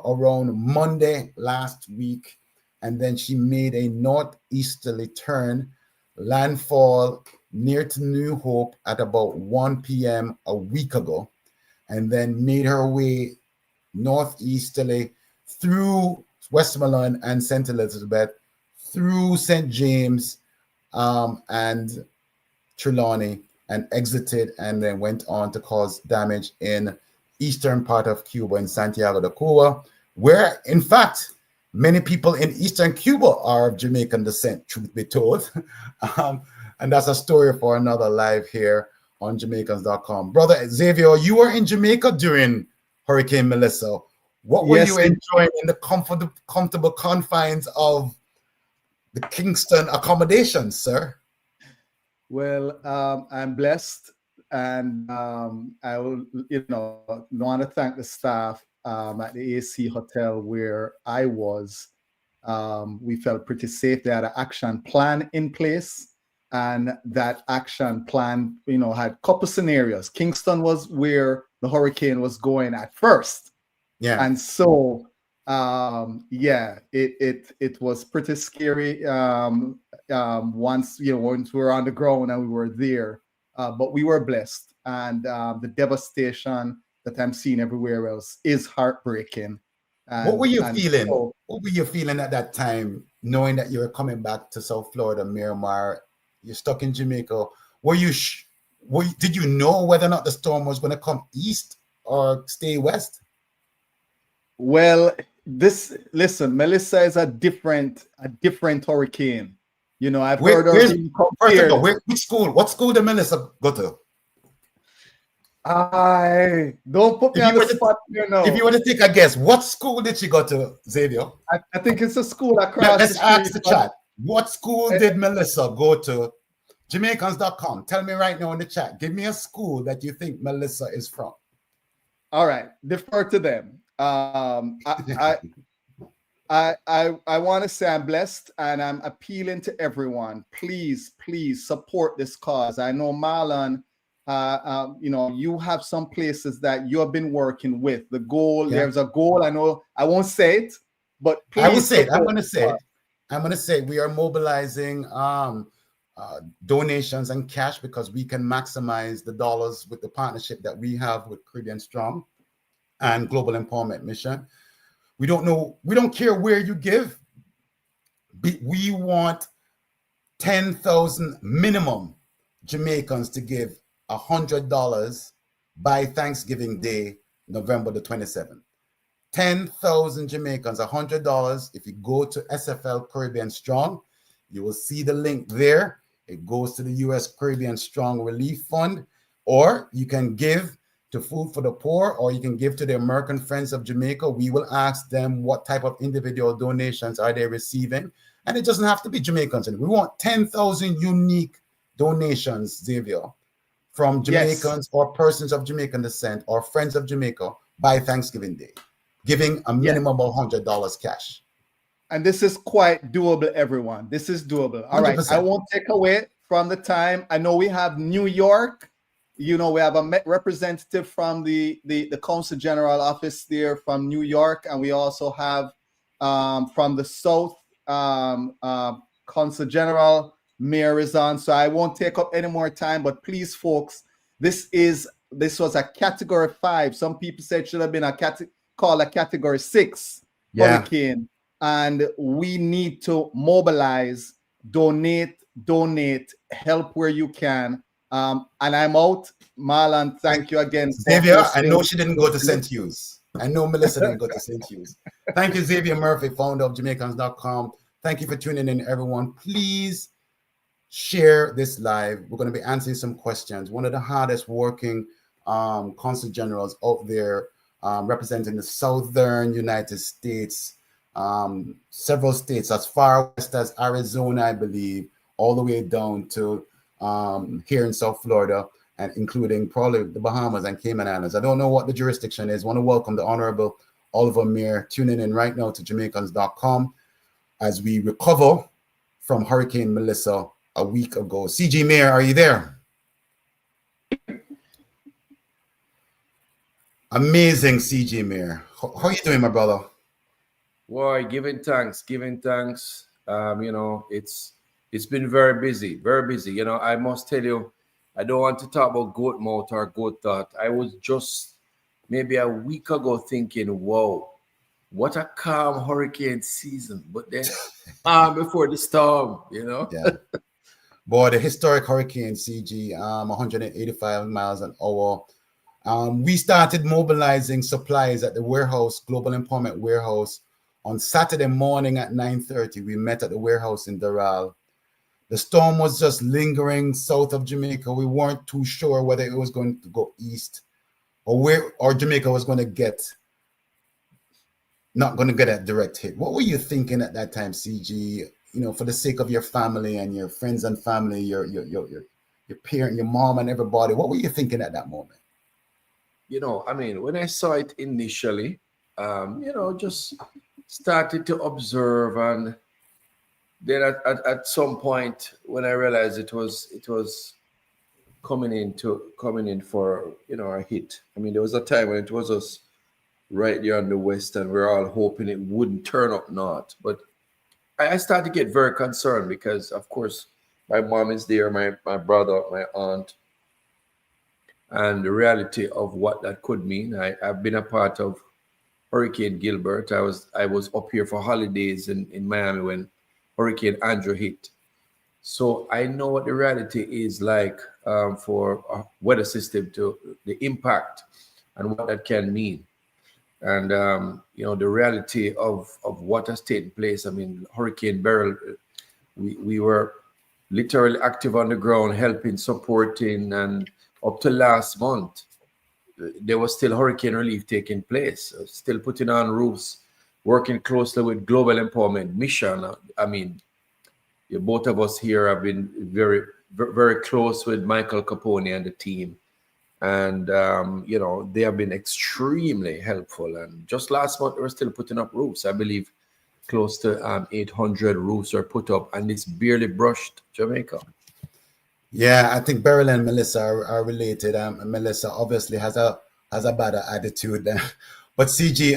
[SPEAKER 2] around Monday last week, and then she made a northeasterly turn, landfall near to New Hope at about 1 p.m. a week ago, and then made her way northeasterly through Westmoreland and St. Elizabeth, through St. James and Trelawney, and exited and then went on to cause damage in eastern part of Cuba in Santiago de Cuba, where in fact many people in eastern Cuba are of Jamaican descent, truth be told. And that's a story for another live here on Jamaicans.com. Brother Xavier, you were in Jamaica during Hurricane Melissa. What were you enjoying in the comfortable confines of the Kingston accommodations, sir?
[SPEAKER 1] Well, I'm blessed, and I will, want to thank the staff at the AC Hotel where I was. We felt pretty safe. They had an action plan in place, and that action plan, had a couple scenarios. Kingston was where the hurricane was going at first, and so it was pretty scary. Once we were on the ground and we were there, but we were blessed, and the devastation that I'm seeing everywhere else is heartbreaking.
[SPEAKER 2] What were you feeling? What were you feeling at that time, knowing that you were coming back to South Florida, Miramar? You're stuck in Jamaica. Did you know whether or not the storm was going to come east or stay west?
[SPEAKER 1] Well, listen, Melissa is a different hurricane. I've heard her being compared.
[SPEAKER 2] What school did Melissa go to?
[SPEAKER 1] I don't put me on the spot.
[SPEAKER 2] If you want to take a guess, what school did she go to, Xavier?
[SPEAKER 1] I think it's a school across
[SPEAKER 2] Let's
[SPEAKER 1] the street.
[SPEAKER 2] ask the chat. What school did Melissa go to? Jamaicans.com. Tell me right now in the chat. Give me a school that you think Melissa is from.
[SPEAKER 1] All right, defer to them. I want to say I'm blessed, and I'm appealing to everyone. Please support this cause. I know Marlon, you have some places that you have been working with. The goal, there's a goal. I know I won't say it, but please.
[SPEAKER 2] I will say it. I'm going to say it. I'm going to say we are mobilizing donations and cash because we can maximize the dollars with the partnership that we have with Caribbean Strong and Global Empowerment Mission. We don't care where you give. We want 10,000 minimum Jamaicans to give $100 by Thanksgiving Day, November the 27th. 10,000 Jamaicans, $100. If you go to SFL Caribbean Strong, you will see the link there. It goes to the U.S. Caribbean Strong Relief Fund, or you can give to Food for the Poor, or you can give to the American Friends of Jamaica. We will ask them what type of individual donations are they receiving. And it doesn't have to be Jamaicans. We want 10,000 unique donations, Xavier, from Jamaicans or persons of Jamaican descent or friends of Jamaica by Thanksgiving Day, giving a minimum of $100 cash.
[SPEAKER 1] And this is quite doable, everyone. This is doable. All 100%. Right. I won't take away from the time. I know we have New York. We have a representative from the Consul General Office there from New York, and we also have from the South Consul General Mair is on. So I won't take up any more time, but please, folks, this was a Category 5. Some people said it should have been called a Category 6 hurricane, and we need to mobilize, donate, help where you can. And I'm out. Marlon, thank you again.
[SPEAKER 2] Xavier, I know she didn't go to St. Hughes. I know Melissa didn't go to St. Hughes. Thank you, Xavier Murphy, founder of Jamaicans.com. Thank you for tuning in, everyone. Please share this live. We're going to be answering some questions. One of the hardest working consul generals out there representing the southern United States, several states as far west as Arizona, I believe, all the way down to here in South Florida, and including probably the Bahamas and Cayman Islands. I don't know what the jurisdiction is. I want to welcome the Honorable Oliver Mair tuning in right now to Jamaicans.com as we recover from Hurricane Melissa a week ago. CG Mair, are you there? Amazing, CG Mair. How are you doing, my brother?
[SPEAKER 6] Boy, giving thanks. You know, it's been very busy, very busy. You know, I must tell you, I don't want to talk about goat mouth or goat thought. I was just maybe a week ago thinking, whoa, what a calm hurricane season. But then before the storm, you know?
[SPEAKER 2] Yeah. Boy, the historic hurricane CG, 185 miles an hour. We started mobilizing supplies at the warehouse, Global Employment Warehouse, on Saturday morning at 9:30. We met at the warehouse in Doral. The storm was just lingering south of Jamaica. We weren't too sure whether it was going to go east or Jamaica was going to get, not going to get a direct hit. What were you thinking at that time, CG? You know, for the sake of your family and your friends and family, your parent, your mom and everybody, what were you thinking at that moment?
[SPEAKER 6] You know, I mean, when I saw it initially, you know, just started to observe, and then at some point when I realized it was coming in for, you know, a hit. I mean, there was a time when it was us right there on the west, and we're all hoping it wouldn't turn up north. But I started to get very concerned because, of course, my mom is there, my brother, my aunt, and the reality of what that could mean. I've been a part of Hurricane Gilbert. I was up here for holidays in Miami when Hurricane Andrew hit. So I know what the reality is like for a weather system, to the impact and what that can mean. And, you know, the reality of what has taken place. I mean, Hurricane Beryl, we were literally active on the ground, helping, supporting, and up to last month, there was still hurricane relief taking place, still putting on roofs, working closely with Global Empowerment Mission. I mean, both of us here have been very, very close with Michael Capone and the team. And, you know, they have been extremely helpful. And just last month, they were still putting up roofs. I believe close to 800 roofs are put up, and it's barely brushed Jamaica.
[SPEAKER 2] Yeah, I think Beryl and Melissa are related. Melissa obviously has a bad attitude. But CG,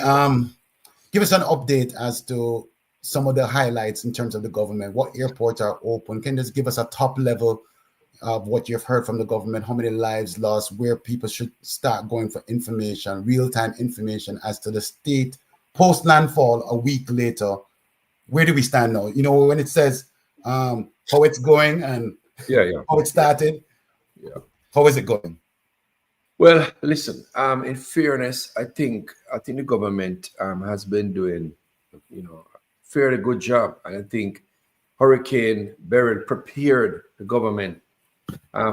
[SPEAKER 2] give us an update as to some of the highlights in terms of the government. What airports are open? Can you just give us a top level of what you've heard from the government? How many lives lost? Where people should start going for information, real-time information as to the state post landfall a week later? Where do we stand now? You know, when it says how it's going and how it started.
[SPEAKER 6] Yeah.
[SPEAKER 2] How is it going?
[SPEAKER 6] Well, listen, in fairness, I think the government has been doing, you know, a fairly good job. And I think Hurricane Beryl prepared the government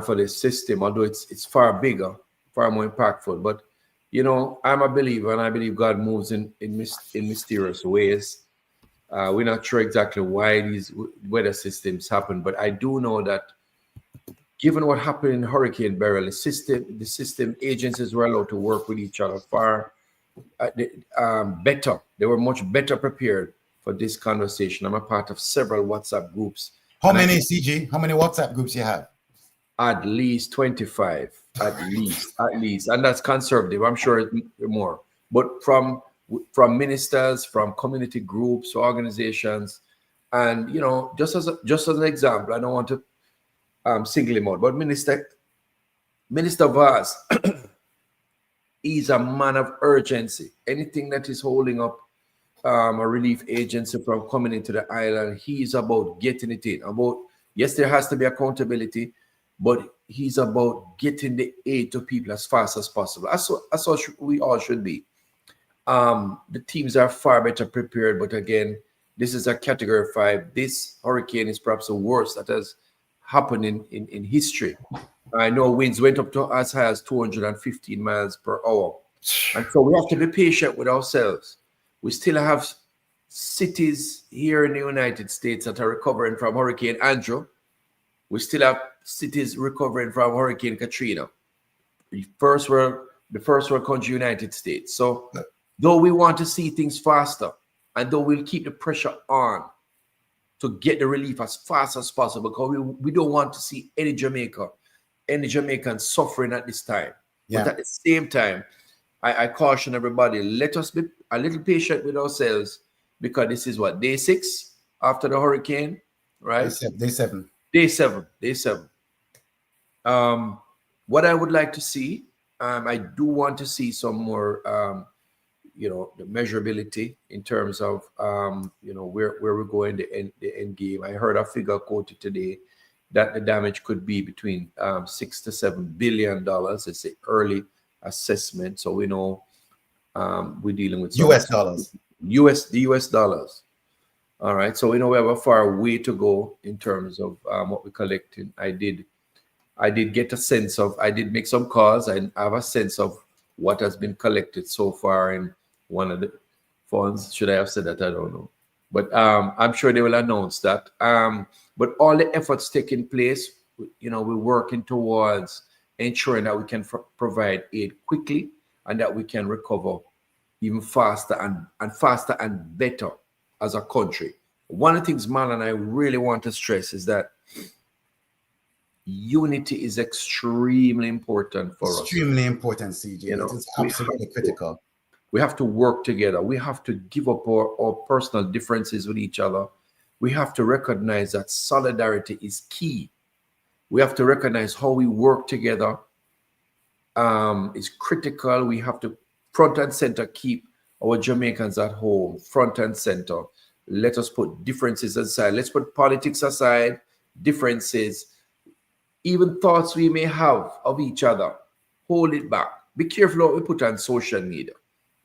[SPEAKER 6] for this system, although it's far bigger, far more impactful. But, you know, I'm a believer, and I believe God moves in mysterious ways. We're not sure exactly why these weather systems happen, but I do know that given what happened in Hurricane Beryl, the system agencies were allowed to work with each other far better. They were much better prepared for this conversation. I'm a part of several WhatsApp groups.
[SPEAKER 2] How many, CG? How many WhatsApp groups you have?
[SPEAKER 6] At least 25, at least, and that's conservative. I'm sure it's more, but from ministers, from community groups, organizations, and, you know, just as an example, I don't want to single him out, but Minister Vaz, he's a man of urgency. Anything that is holding up a relief agency from coming into the island, he's about getting it in. Yes, there has to be accountability, but he's about getting the aid to people as fast as possible. That's what we all should be. The teams are far better prepared, but again, this is a Category 5. This hurricane is perhaps the worst that has happened in history. I know winds went up to as high as 215 miles per hour. And so we have to be patient with ourselves. We still have cities here in the United States that are recovering from Hurricane Andrew. We still have cities recovering from Hurricane Katrina. The first world country, United States. So though we want to see things faster, and though we'll keep the pressure on to get the relief as fast as possible, because we don't want to see any Jamaican suffering at this time.
[SPEAKER 2] Yeah.
[SPEAKER 6] But at the same time, I caution everybody, let us be a little patient with ourselves, because this is what, day 6 after the hurricane, right?
[SPEAKER 2] Day seven.
[SPEAKER 6] Day seven. What I would like to see, I do want to see some more, the measurability in terms of, where we're going, the end game. I heard a figure quoted today that the damage could be between $6 to $7 billion. It's an early assessment, so we know we're dealing with
[SPEAKER 2] US dollars.
[SPEAKER 6] The US dollars. All right, so we know we have a far way to go in terms of what we're collecting. I did get a sense of, I did make some calls. I have a sense of what has been collected so far in one of the funds. Should I have said that? I don't know. But I'm sure they will announce that. But all the efforts taking place, we're working towards ensuring that we can provide aid quickly and that we can recover even faster and better as a country. One of the things, Marlon, I really want to stress is that unity is extremely important for us.
[SPEAKER 2] Extremely important, CJ. It is absolutely critical.
[SPEAKER 6] We have to work together. We have to give up our personal differences with each other. We have to recognize that solidarity is key. We have to recognize how we work together is critical. We have to front and center keep our Jamaicans at home, front and center. Let us put differences aside. Let's put politics aside, differences, even thoughts we may have of each other. Hold it back. Be careful what we put on social media.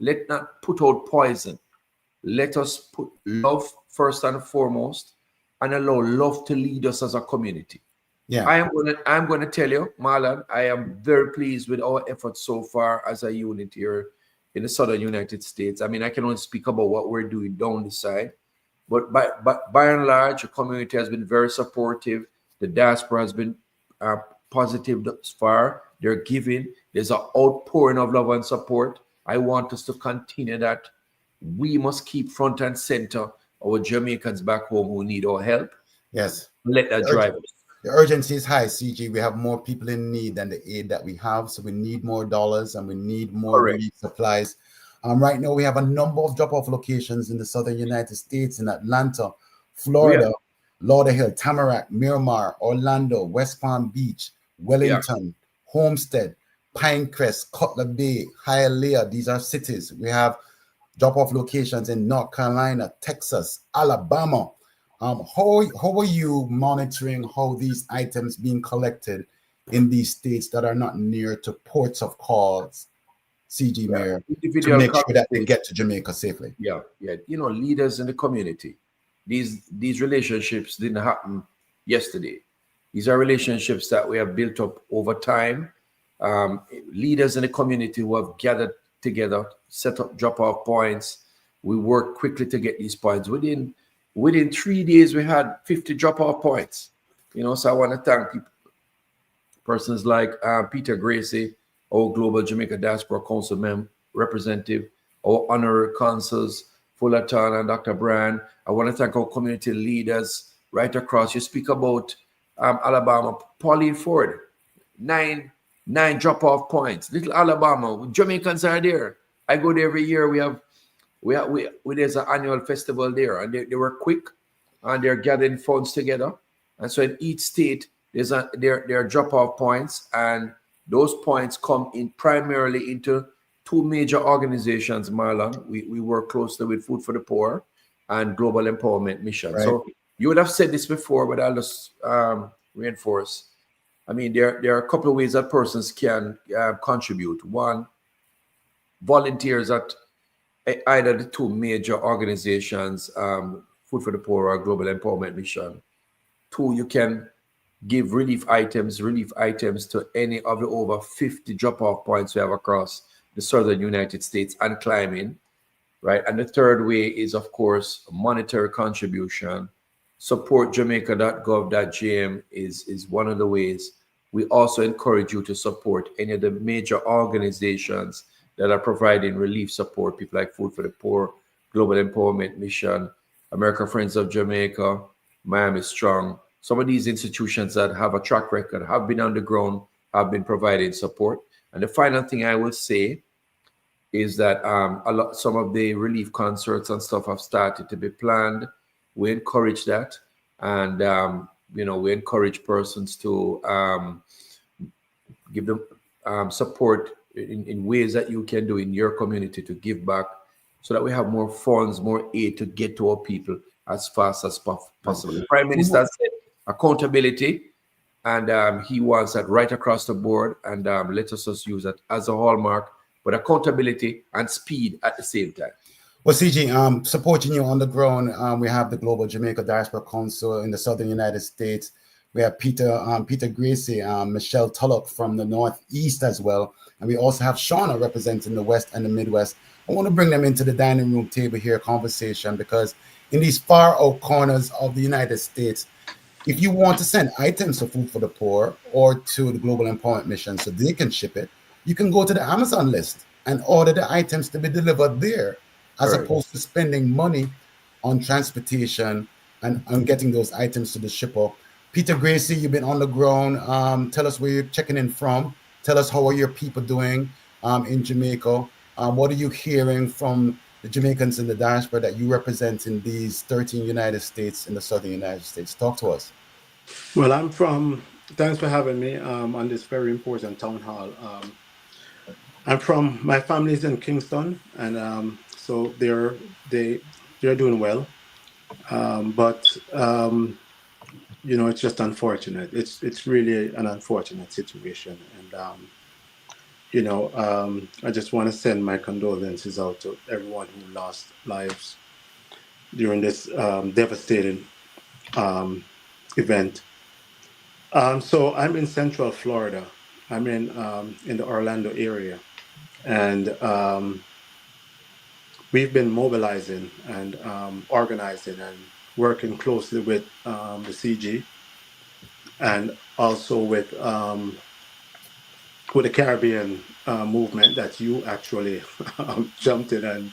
[SPEAKER 6] Let not put out poison. Let us put love first and foremost and allow love to lead us as a community.
[SPEAKER 2] Yeah.
[SPEAKER 6] I'm gonna tell you, Marlon, I am very pleased with our efforts so far as a unit here in the southern United States. I mean, I can only speak about what we're doing down the side, but by and large, the community has been very supportive. The diaspora has been positive thus far. They're giving. There's an outpouring of love and support. I want us to continue that. We must keep front and center our Jamaicans back home who need our help.
[SPEAKER 2] Yes.
[SPEAKER 6] Let that drive us.
[SPEAKER 2] The urgency is high, CG. We have more people in need than the aid that we have, so we need more dollars and we need more relief supplies. Right now, we have a number of drop-off locations in the southern United States, in Atlanta, Florida, Lauderhill, Tamarack, Miramar, Orlando, West Palm Beach, Wellington, Homestead, Pinecrest, Cutler Bay, Hialeah. These are cities. We have drop-off locations in North Carolina, Texas, Alabama. How are you monitoring how these items being collected in these states that are not near to ports of calls, CG Mair, to make sure that they get to Jamaica safely? Yeah.
[SPEAKER 6] Leaders in the community. These relationships didn't happen yesterday. These are relationships that we have built up over time. Leaders in the community who have gathered together, set up drop-off points. We work quickly to get these points. Within 3 days, we had 50 drop-off points. So I want to thank people, persons like Peter Gracey, our Global Jamaica Diaspora Council representative, our honorary consuls, Fullerton and Dr. Brand. I want to thank our community leaders right across. You speak about Alabama, Pauline Ford, nine drop-off points. Little Alabama, Jamaicans are there. I go there every year. There's an annual festival there, and they were quick, and they're gathering funds together. And so in each state, there are drop-off points, and those points come in primarily into two major organizations, Marlon. We work closely with Food for the Poor and Global Empowerment Mission. Right. So you would have said this before, but I'll just reinforce. I mean, there are a couple of ways that persons can contribute. One, volunteers at either the two major organizations, Food for the Poor or Global Empowerment Mission. Two, you can give relief items to any of the over 50 drop-off points we have across the southern United States and climbing, right? And the third way is, of course, monetary contribution. Support jamaica.gov.gm is one of the ways. We also encourage you to support any of the major organizations that are providing relief support, people like Food for the Poor, Global Empowerment Mission, American Friends of Jamaica, Miami Strong. Some of these institutions that have a track record, have been on the ground, have been providing support. And the final thing I will say is that some of the relief concerts and stuff have started to be planned. We encourage that. And, we encourage persons to give them support in ways that you can do in your community to give back, so that we have more funds, more aid to get to our people as fast as possible. The Prime Minister said accountability, and he wants that right across the board, and let us just use that as a hallmark, but accountability and speed at the same time.
[SPEAKER 2] Well, CG, supporting you on the ground, we have the Global Jamaica Diaspora Council in the Southern United States. We have Peter Gracey, Michelle Tullock from the Northeast as well. And we also have Shauna representing the West and the Midwest. I want to bring them into the dining room table here conversation, because in these far out corners of the United States, if you want to send items of Food for the Poor or to the Global Empowerment Mission so they can ship it, you can go to the Amazon list and order the items to be delivered there, as opposed to spending money on transportation and getting those items to the shipper. Peter Gracey, you've been on the ground. Tell us where you're checking in from. Tell us, how are your people doing in Jamaica? What are you hearing from the Jamaicans in the diaspora that you represent in these 13 United States in the Southern United States? Talk to us.
[SPEAKER 7] Well, thanks for having me on this very important town hall. My family's in Kingston, and so they're doing well. But it's just unfortunate. It's really an unfortunate situation, and I just want to send my condolences out to everyone who lost lives during this devastating event. So I'm in Central Florida. I'm in the Orlando area, and we've been mobilizing and organizing and working closely with the CG, and also with the Caribbean movement that you actually jumped in and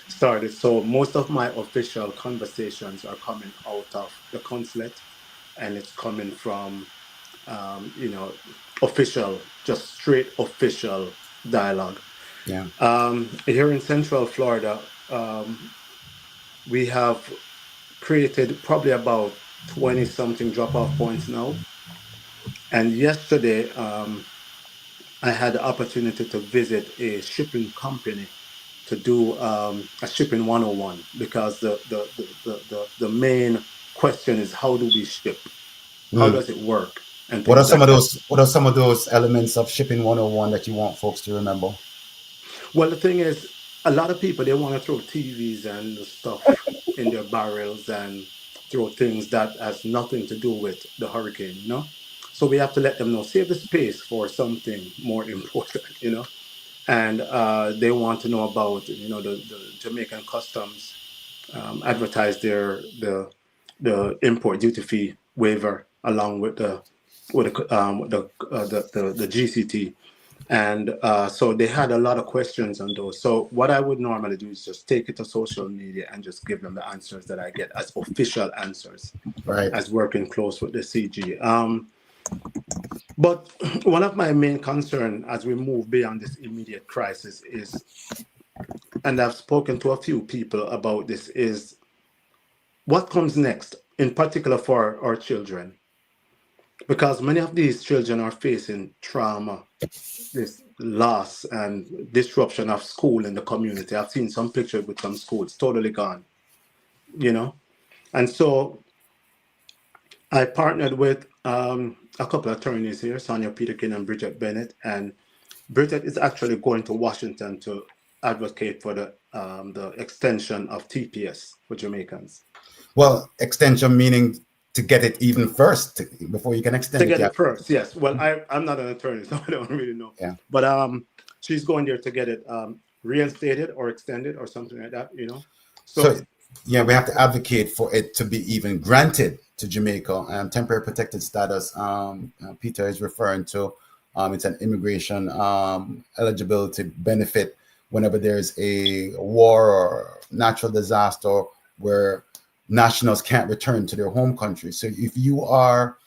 [SPEAKER 7] started. So most of my official conversations are coming out of the consulate, and it's coming from official, just straight official dialogue.
[SPEAKER 2] Yeah.
[SPEAKER 7] Here in Central Florida, we have created probably about 20 something drop-off points now. And yesterday, I had the opportunity to visit a shipping company to do a shipping 101, because the main question is, how do we ship? How does it work? And
[SPEAKER 2] what are some of those elements of shipping 101 that you want folks to remember?
[SPEAKER 7] Well, the thing is, a lot of people, they want to throw TVs and stuff in their barrels and throw things that has nothing to do with the hurricane, So we have to let them know, save the space for something more important, And they want to know about, the Jamaican customs advertise the import duty fee waiver along with the GCT. And so they had a lot of questions on those. So what I would normally do is just take it to social media and just give them the answers that I get as official answers,
[SPEAKER 2] right? As
[SPEAKER 7] working close with the CG. But one of my main concerns as we move beyond this immediate crisis is, and I've spoken to a few people about this, is what comes next, in particular for our children. Because many of these children are facing trauma, this loss and disruption of school in the community. I've seen some pictures with some schools totally gone, And so I partnered with a couple of attorneys here, Sonia Peterkin and Bridget Bennett. And Bridget is actually going to Washington to advocate for the extension of TPS for Jamaicans.
[SPEAKER 2] Well, extension meaning to get it even first before you can extend it.
[SPEAKER 7] To get it first, yes. Well, I'm not an attorney, so I don't really know.
[SPEAKER 2] Yeah.
[SPEAKER 7] But she's going there to get it reinstated or extended or something like that, you know.
[SPEAKER 2] So yeah, we have to advocate for it to be even granted to Jamaica. Temporary protected status, Peter is referring to. It's an immigration eligibility benefit whenever there's a war or natural disaster where nationals can't return to their home country. So if you are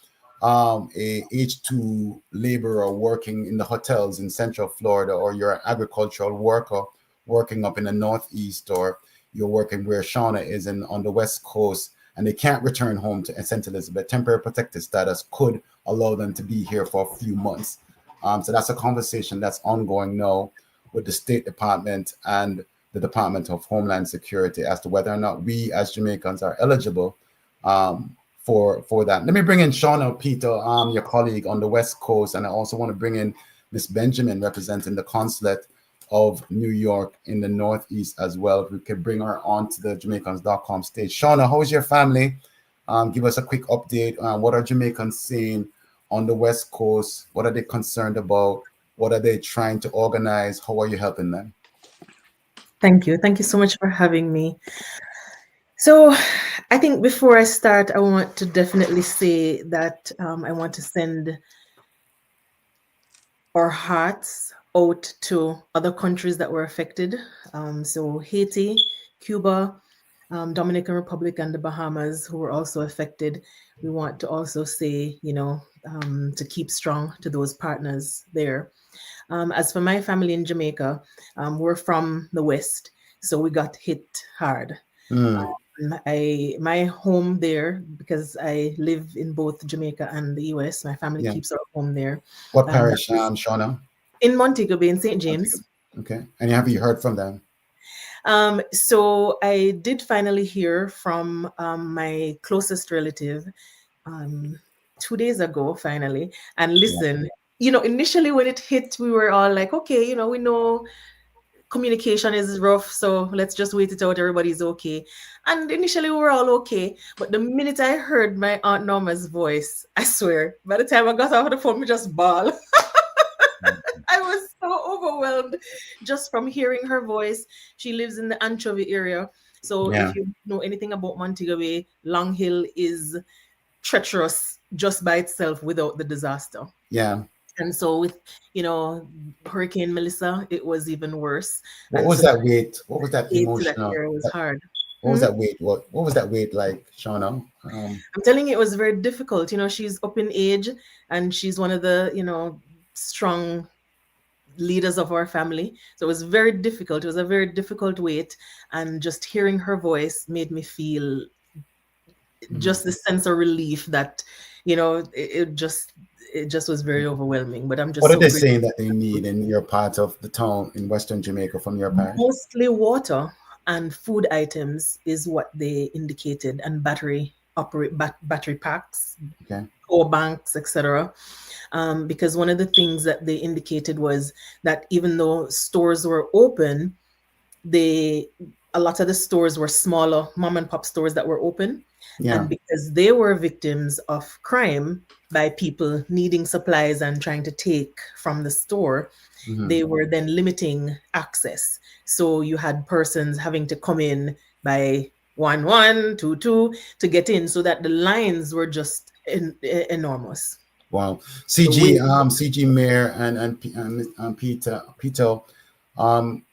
[SPEAKER 2] a H2 laborer working in the hotels in Central Florida, or you're an agricultural worker working up in the Northeast, or you're working where Shauna is on the West Coast, and they can't return home to St. Elizabeth, temporary protected status could allow them to be here for a few months. So that's a conversation that's ongoing now with the State Department and the Department of Homeland Security as to whether or not we as Jamaicans are eligible for that. Let me bring in Shauna, Peter, your colleague on the West Coast, and I also want to bring in Miss Benjamin representing the Consulate of New York in the Northeast as well. If we could bring her on to the Jamaicans.com stage. Shauna, how is your family? Give us a quick update. What are Jamaicans saying on the West Coast? What are they concerned about? What are they trying to organize? How are you helping them?
[SPEAKER 8] Thank you. Thank you so much for having me. So I think before I start, I want to definitely say that I want to send our hearts out to other countries that were affected. So Haiti, Cuba, Dominican Republic, and the Bahamas, who were also affected. We want to also say, to keep strong to those partners there. As for my family in Jamaica, we're from the West, so we got hit hard. My home there, because I live in both Jamaica and the US, my family keeps our home there.
[SPEAKER 2] What parish, Shauna?
[SPEAKER 8] In Montego Bay, in St. James.
[SPEAKER 2] Okay. And have you heard from them?
[SPEAKER 8] So I did finally hear from my closest relative 2 days ago, finally. And listen, initially when it hit, we were all like, okay, we know communication is rough, so let's just wait it out. Everybody's okay. And initially we were all okay. But the minute I heard my Aunt Norma's voice, I swear, by the time I got off the phone, we just bawled. I was so overwhelmed just from hearing her voice. She lives in the Anchovy area. So if you know anything about Montego Bay, Long Hill is treacherous just by itself without the disaster.
[SPEAKER 2] Yeah.
[SPEAKER 8] And so with, Hurricane Melissa, it was even worse.
[SPEAKER 2] What was that weight? What was that emotional?
[SPEAKER 8] It was hard.
[SPEAKER 2] What was that weight? What was that weight like, Shauna?
[SPEAKER 8] I'm telling you, it was very difficult. She's up in age and she's one of the, strong leaders of our family. So it was very difficult. It was a very difficult weight. And just hearing her voice made me feel just the sense of relief that, it just was very overwhelming. But I'm just
[SPEAKER 2] what are they saying that they need in your part of the town in Western Jamaica from your parish?
[SPEAKER 8] Mostly water and food items is what they indicated, and battery packs, power banks, etc. Because one of the things that they indicated was that even though stores were open, a lot of the stores were smaller mom and pop stores that were open. And because they were victims of crime by people needing supplies and trying to take from the store, they were then limiting access. So you had persons having to come in by 1-1, 2-2 to get in, so that the lines were just enormous.
[SPEAKER 2] Wow. CG Mair and Peter,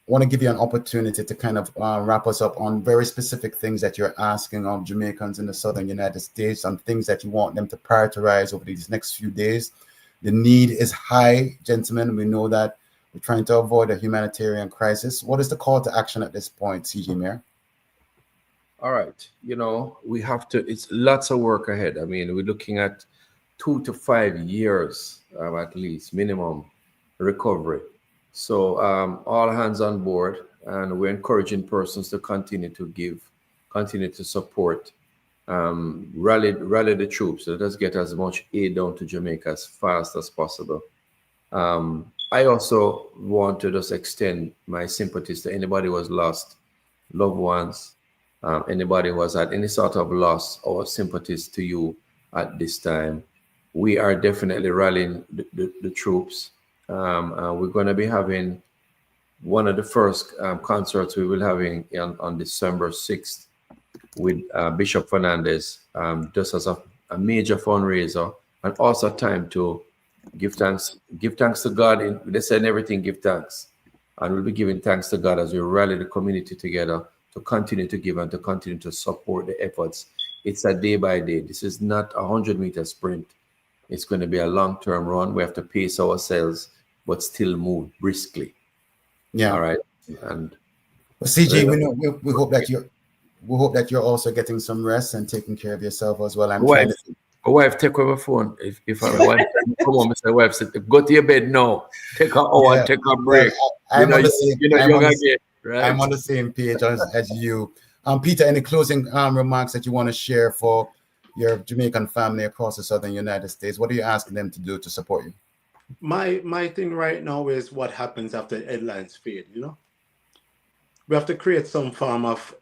[SPEAKER 2] want to give you an opportunity to kind of wrap us up on very specific things that you're asking of Jamaicans in the Southern United States, on things that you want them to prioritize over these next few days. The need is high, gentlemen. We know that. We're trying to avoid a humanitarian crisis. What is the call to action at this point, CG Mair?
[SPEAKER 6] All right. We have to, it's lots of work ahead. I mean, we're looking at 2 to 5 years, at least minimum recovery. So all hands on board, and we're encouraging persons to continue to support, rally the troops. Let us get as much aid down to Jamaica as fast as possible. I also want to just extend my sympathies to anybody who has lost loved ones, anybody who has had any sort of loss, or sympathies to you at this time. We are definitely rallying the troops. We're going to be having one of the first concerts we will having on December 6th with Bishop Fernandez, just as a major fundraiser, and also time to give thanks to God. They said in everything, give thanks. And we'll be giving thanks to God as we rally the community together to continue to give and to continue to support the efforts. It's a day by day. This is not a 100-meter sprint. It's going to be a long-term run. We have to pace ourselves, but still move briskly.
[SPEAKER 2] Yeah.
[SPEAKER 6] All right. And
[SPEAKER 2] CJ, we hope that you're also getting some rest and taking care of yourself as well.
[SPEAKER 6] My wife take over phone. If my wife come on, my wife said, "Go to your bed now. Take an hour, take a break."
[SPEAKER 2] I'm on the same page as you. Peter, any closing remarks that you want to share for your Jamaican family across the southern United States? What are you asking them to do to support you?
[SPEAKER 7] My thing right now is what happens after the headlines fade. We have to create some form of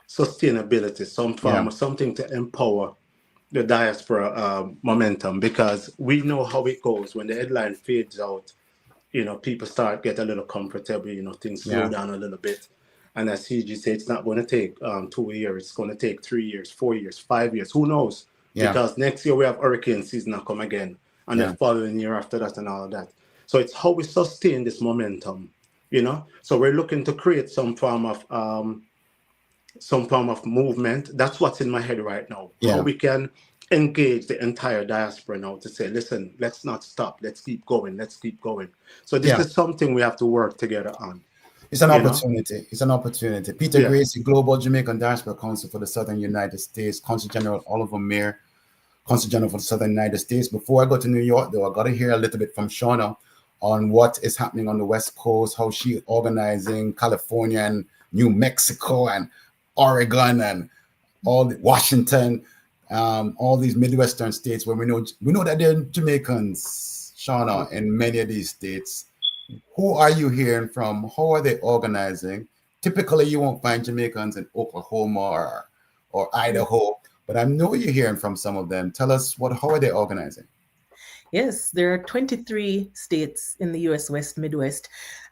[SPEAKER 7] sustainability, something to empower the diaspora momentum, because we know how it goes when the headline fades out. People start get a little comfortable. Things slow down a little bit, and as CG said, it's not going to take 2 years. It's going to take 3 years, 4 years, 5 years. Who knows? Yeah. Because next year we have hurricane season come again, and the following year after that, and all of that. So it's how we sustain this momentum. So we're looking to create some form of movement. That's what's in my head right now. How we can engage the entire diaspora now to say, listen, let's not stop. Let's keep going. So this is something we have to work together on.
[SPEAKER 2] It's an opportunity. It's an opportunity. Peter Gracey, Global Jamaica Diaspora Council for the Southern United States, Consul General Oliver Mair, Consul General for the Southern United States. Before I go to New York, though, I got to hear a little bit from Shauna on what is happening on the West Coast, how she organizing California and New Mexico and Oregon and Washington, all these Midwestern states where we know that there are Jamaicans, Shauna, in many of these states. Who are you hearing from? How are they organizing? Typically, you won't find Jamaicans in Oklahoma or Idaho, but I know you're hearing from some of them. Tell us how are they organizing?
[SPEAKER 8] Yes, there are 23 states in the U.S. West, Midwest.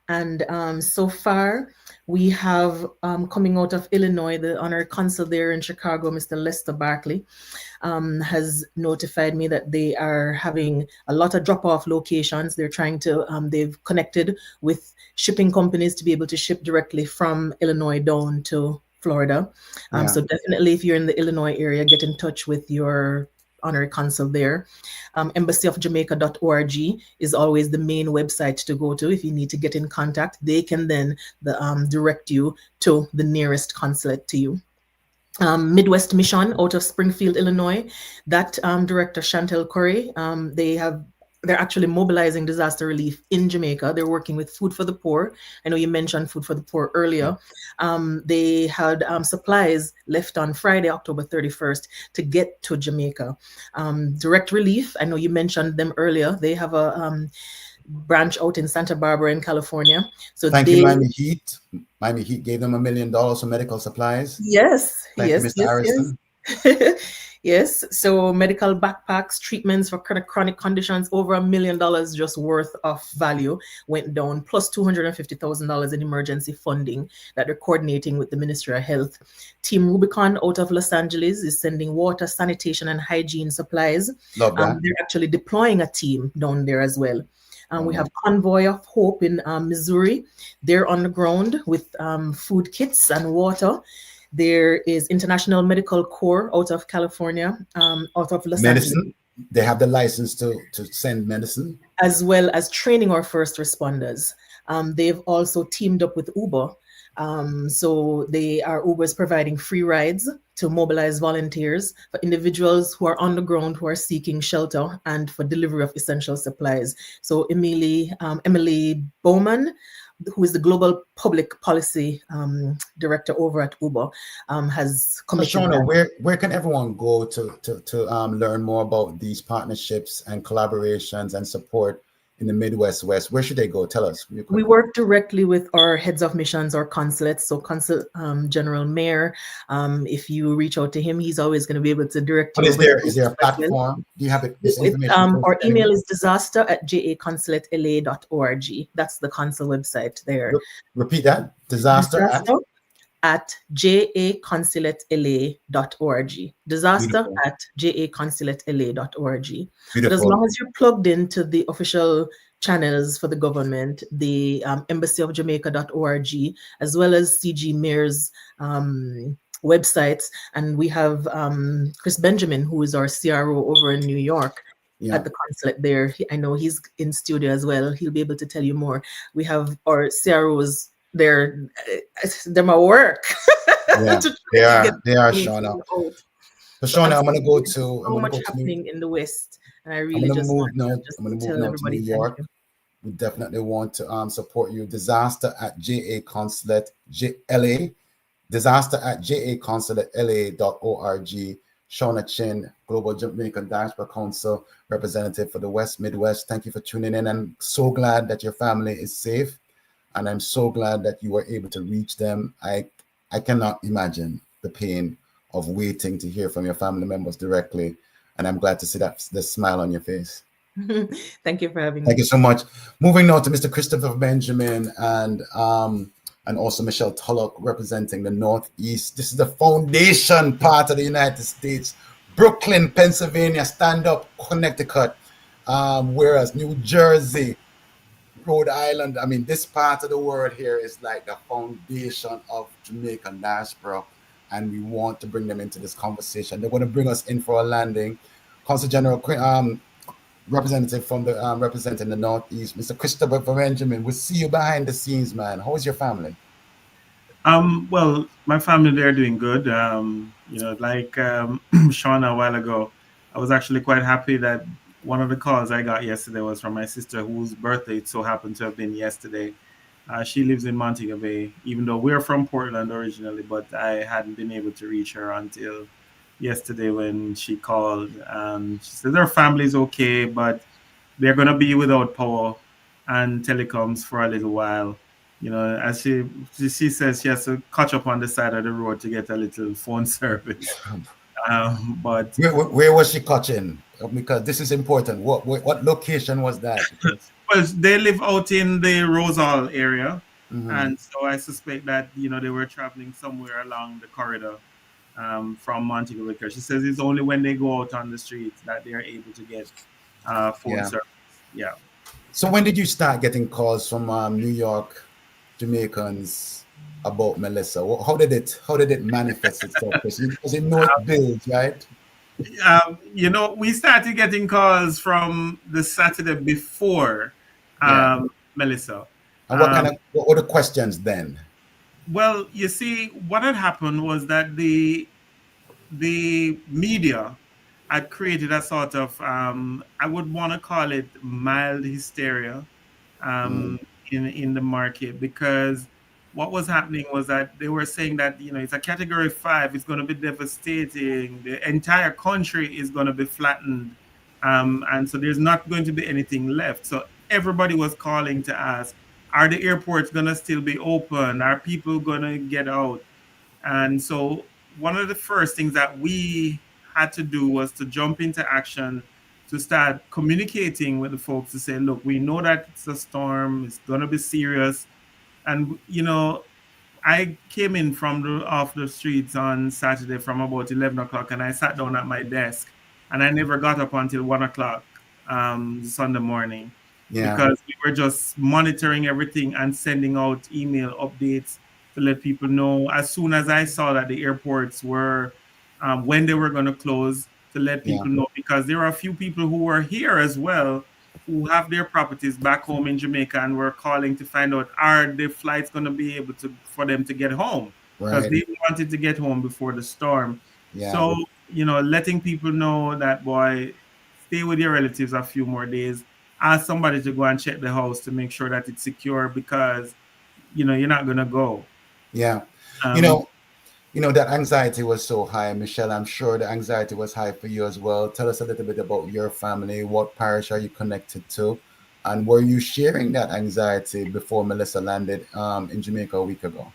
[SPEAKER 8] And so far, we have coming out of Illinois, the honorary consul there in Chicago, Mr. Lester Barkley, has notified me that they are having a lot of drop-off locations. They're trying to, they've connected with shipping companies to be able to ship directly from Illinois down to Florida. So definitely, if you're in the Illinois area, get in touch with your honorary consul there. Embassyofjamaica.org is always the main website to go to if you need to get in contact. They can then direct you to the nearest consulate to you. Midwest Mission out of Springfield, Illinois, that director Chantel Curry, they're actually mobilizing disaster relief in Jamaica. They're working with Food for the Poor. I know you mentioned Food for the Poor earlier. They had supplies left on Friday, October 31st to get to Jamaica. Direct Relief, I know you mentioned them earlier. They have a branch out in Santa Barbara in California. So
[SPEAKER 2] thank you, Miami Heat. Miami Heat gave them $1 million for medical supplies.
[SPEAKER 8] Yes.
[SPEAKER 2] Thank you, Mr. Harrison.
[SPEAKER 8] Yes. Yes, so medical backpacks, treatments for chronic conditions, over $1 million just worth of value went down, plus $250,000 in emergency funding that they're coordinating with the Ministry of Health. Team Rubicon out of Los Angeles is sending water, sanitation, and hygiene supplies.
[SPEAKER 2] Love that.
[SPEAKER 8] They're actually deploying a team down there as well. We have Convoy of Hope in Missouri. They're on the ground with food kits and water. There is International Medical Corps out of California, out of Los Angeles.
[SPEAKER 2] They have the license to send medicine.
[SPEAKER 8] As well as training our first responders. They've also teamed up with Uber. So Uber is providing free rides to mobilize volunteers for individuals who are on the ground who are seeking shelter and for delivery of essential supplies. So Emily Bowman, who is the Global Public Policy Director over at Uber, has committed.
[SPEAKER 2] So Shauna, where can everyone go to learn more about these partnerships and collaborations and support in the Midwest, West, where should they go? Tell us.
[SPEAKER 8] We work directly with our heads of missions or consulates. So Consul General Mair, if you reach out to him, he's always going to be able to direct you.
[SPEAKER 2] But is there a platform? Do you have this information?
[SPEAKER 8] Our email is disaster@jaconsulatela.org. That's the Consul website there.
[SPEAKER 2] Repeat that. Disaster
[SPEAKER 8] at jaconsulatela.org. Disaster@jaconsulatela.org. But as long as you're plugged into the official channels for the government, the embassyofjamaica.org, as well as CG Mair's websites, and we have Chris Benjamin, who is our CRO over in New York. At the consulate there. I know he's in studio as well. He'll be able to tell you more. We have our CROs. They're my work.
[SPEAKER 2] Yeah, they are, Shauna. So Shauna, I'm gonna go to
[SPEAKER 8] so much happening in the West, and I really
[SPEAKER 2] I'm gonna move now to New York. We definitely want to support you. Disaster@jaconsulate.la, disaster@jaconsulatela.org. Shauna Chin, Global Jamaica Diaspora Council representative for the West Midwest. Thank you for tuning in. I'm so glad that your family is safe, and I'm so glad that you were able to reach them. I cannot imagine the pain of waiting to hear from your family members directly, and I'm glad to see the smile on your face.
[SPEAKER 8] Thank you for having me.
[SPEAKER 2] Thank you so much. Moving now to Mr. Christopher Benjamin and also Michelle Tullock representing the Northeast. This is the foundation part of the United States. Brooklyn, Pennsylvania, stand up, Connecticut, whereas New Jersey, Rhode Island, I mean, this part of the world here is like the foundation of Jamaican diaspora, and we want to bring them into this conversation. They're going to bring us in for a landing. Consul General, representative from the representing the Northeast, Mr. Christopher Benjamin. We see you behind the scenes, man. How is your family?
[SPEAKER 9] Well, my family, they're doing good. Like Shauna a while ago, I was actually quite happy that one of the calls I got yesterday was from my sister, whose birthday it so happened to have been yesterday. She lives in Montego Bay, even though we're from Portland originally, but I hadn't been able to reach her until yesterday when she called. She said her family's okay, but they're going to be without power and telecoms for a little while. As she says she has to catch up on the side of the road to get a little phone service. But
[SPEAKER 2] where was she catching? Because this is important. What location was that?
[SPEAKER 9] Well, they live out in the Rosal area, and so I suspect that they were traveling somewhere along the corridor from Montego Bay. She says it's only when they go out on the streets that they are able to get phone service. Yeah.
[SPEAKER 2] So when did you start getting calls from New York Jamaicans about Melissa? How did it manifest itself? Because you know it builds, right?
[SPEAKER 9] We started getting calls from the Saturday before Melissa.
[SPEAKER 2] And what were the questions then?
[SPEAKER 9] Well, you see, what had happened was that the media had created a sort of, I would want to call it mild hysteria in the market, because what was happening was that they were saying that, it's a category 5, it's going to be devastating. The entire country is going to be flattened. And so there's not going to be anything left. So everybody was calling to ask, are the airports going to still be open? Are people going to get out? And so one of the first things that we had to do was to jump into action to start communicating with the folks to say, look, we know that it's a storm, it's going to be serious. And, I came in off the streets on Saturday from about 11 o'clock, and I sat down at my desk, and I never got up until 1 o'clock Sunday morning. Because we were just monitoring everything and sending out email updates to let people know as soon as I saw that the airports were, when they were going to close, to let people know, because there are a few people who were here as well who have their properties back home in Jamaica and were calling to find out, are the flights going to be able for them to get home? Because they wanted to get home before the storm. So, letting people know that, boy, stay with your relatives a few more days. Ask somebody to go and check the house to make sure that it's secure, because, you're not going to go.
[SPEAKER 2] Yeah. That anxiety was so high, Michelle. I'm sure the anxiety was high for you as well. Tell us a little bit about your family. What parish are you connected to? And were you sharing that anxiety before Melissa landed in Jamaica a week ago?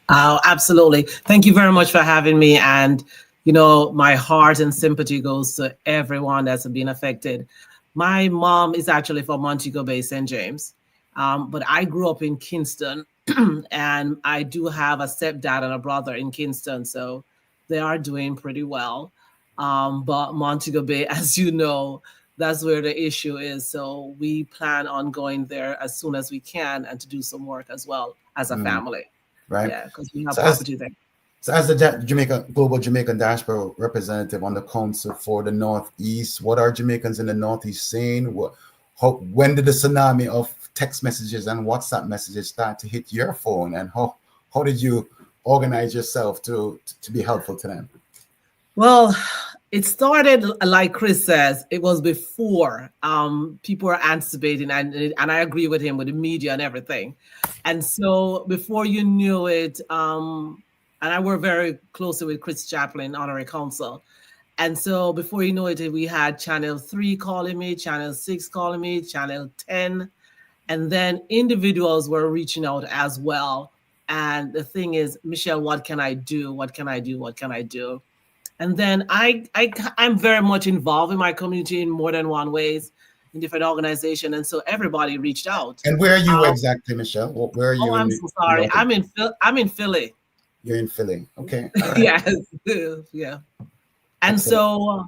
[SPEAKER 10] Oh, absolutely. Thank you very much for having me. And, you know, my heart and sympathy goes to everyone that's been affected. My mom is actually from Montego Bay, St. James, but I grew up in Kingston, and I do have a stepdad and a brother in Kingston, so they are doing pretty well. But Montego Bay, as you know, that's where the issue is. So we plan on going there as soon as we can and to do some work as well as a family.
[SPEAKER 2] Right.
[SPEAKER 10] Yeah, because we have property there.
[SPEAKER 2] So as the Global Jamaican Diaspora representative on the Council for the Northeast, what are Jamaicans in the Northeast saying? When did the tsunami of text messages and WhatsApp messages start to hit your phone? And how did you organize yourself to be helpful to them?
[SPEAKER 10] Well, it started, like Chris says, it was before people were anticipating, and I agree with him with the media and everything. And so before you knew it, and I work very closely with Chris Chaplin, Honorary Consul. And so before you know it, we had Channel 3 calling me, Channel 6 calling me, Channel 10. And then individuals were reaching out as well. And the thing is, Michelle, what can I do? What can I do? What can I do? And then I'm very much involved in my community in more than one ways, in different organizations. And so everybody reached out.
[SPEAKER 2] And where are you exactly, Michelle? Where are you?
[SPEAKER 10] Oh, I'm so sorry. I'm in Philly.
[SPEAKER 2] You're in Philly. Okay.
[SPEAKER 10] Right. Yes. Yeah. And so,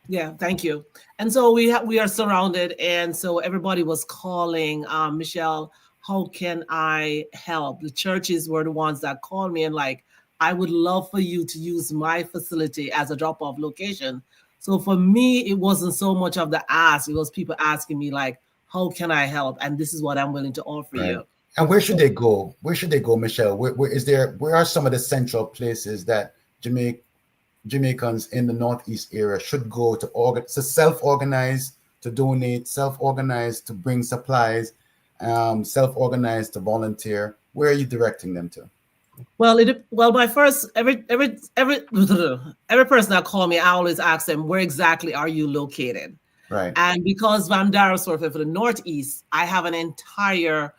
[SPEAKER 10] yeah, thank you. And so we are surrounded. And so everybody was calling, Michelle, how can I help? The churches were the ones that called me and like, I would love for you to use my facility as a drop-off location. So for me, it wasn't so much of the ask. It was people asking me like, how can I help? And this is what I'm willing to offer you.
[SPEAKER 2] And where should they go? Where should they go, Michelle? Where are some of the central places that Jamaicans in the Northeast area should go to self-organize, to donate, self-organize, to bring supplies, self-organize, to volunteer? Where are you directing them to?
[SPEAKER 10] Well, my first every person that called me, I always ask them, where exactly are you located?
[SPEAKER 2] Right.
[SPEAKER 10] And because Van Daresworth for the Northeast, I have an entire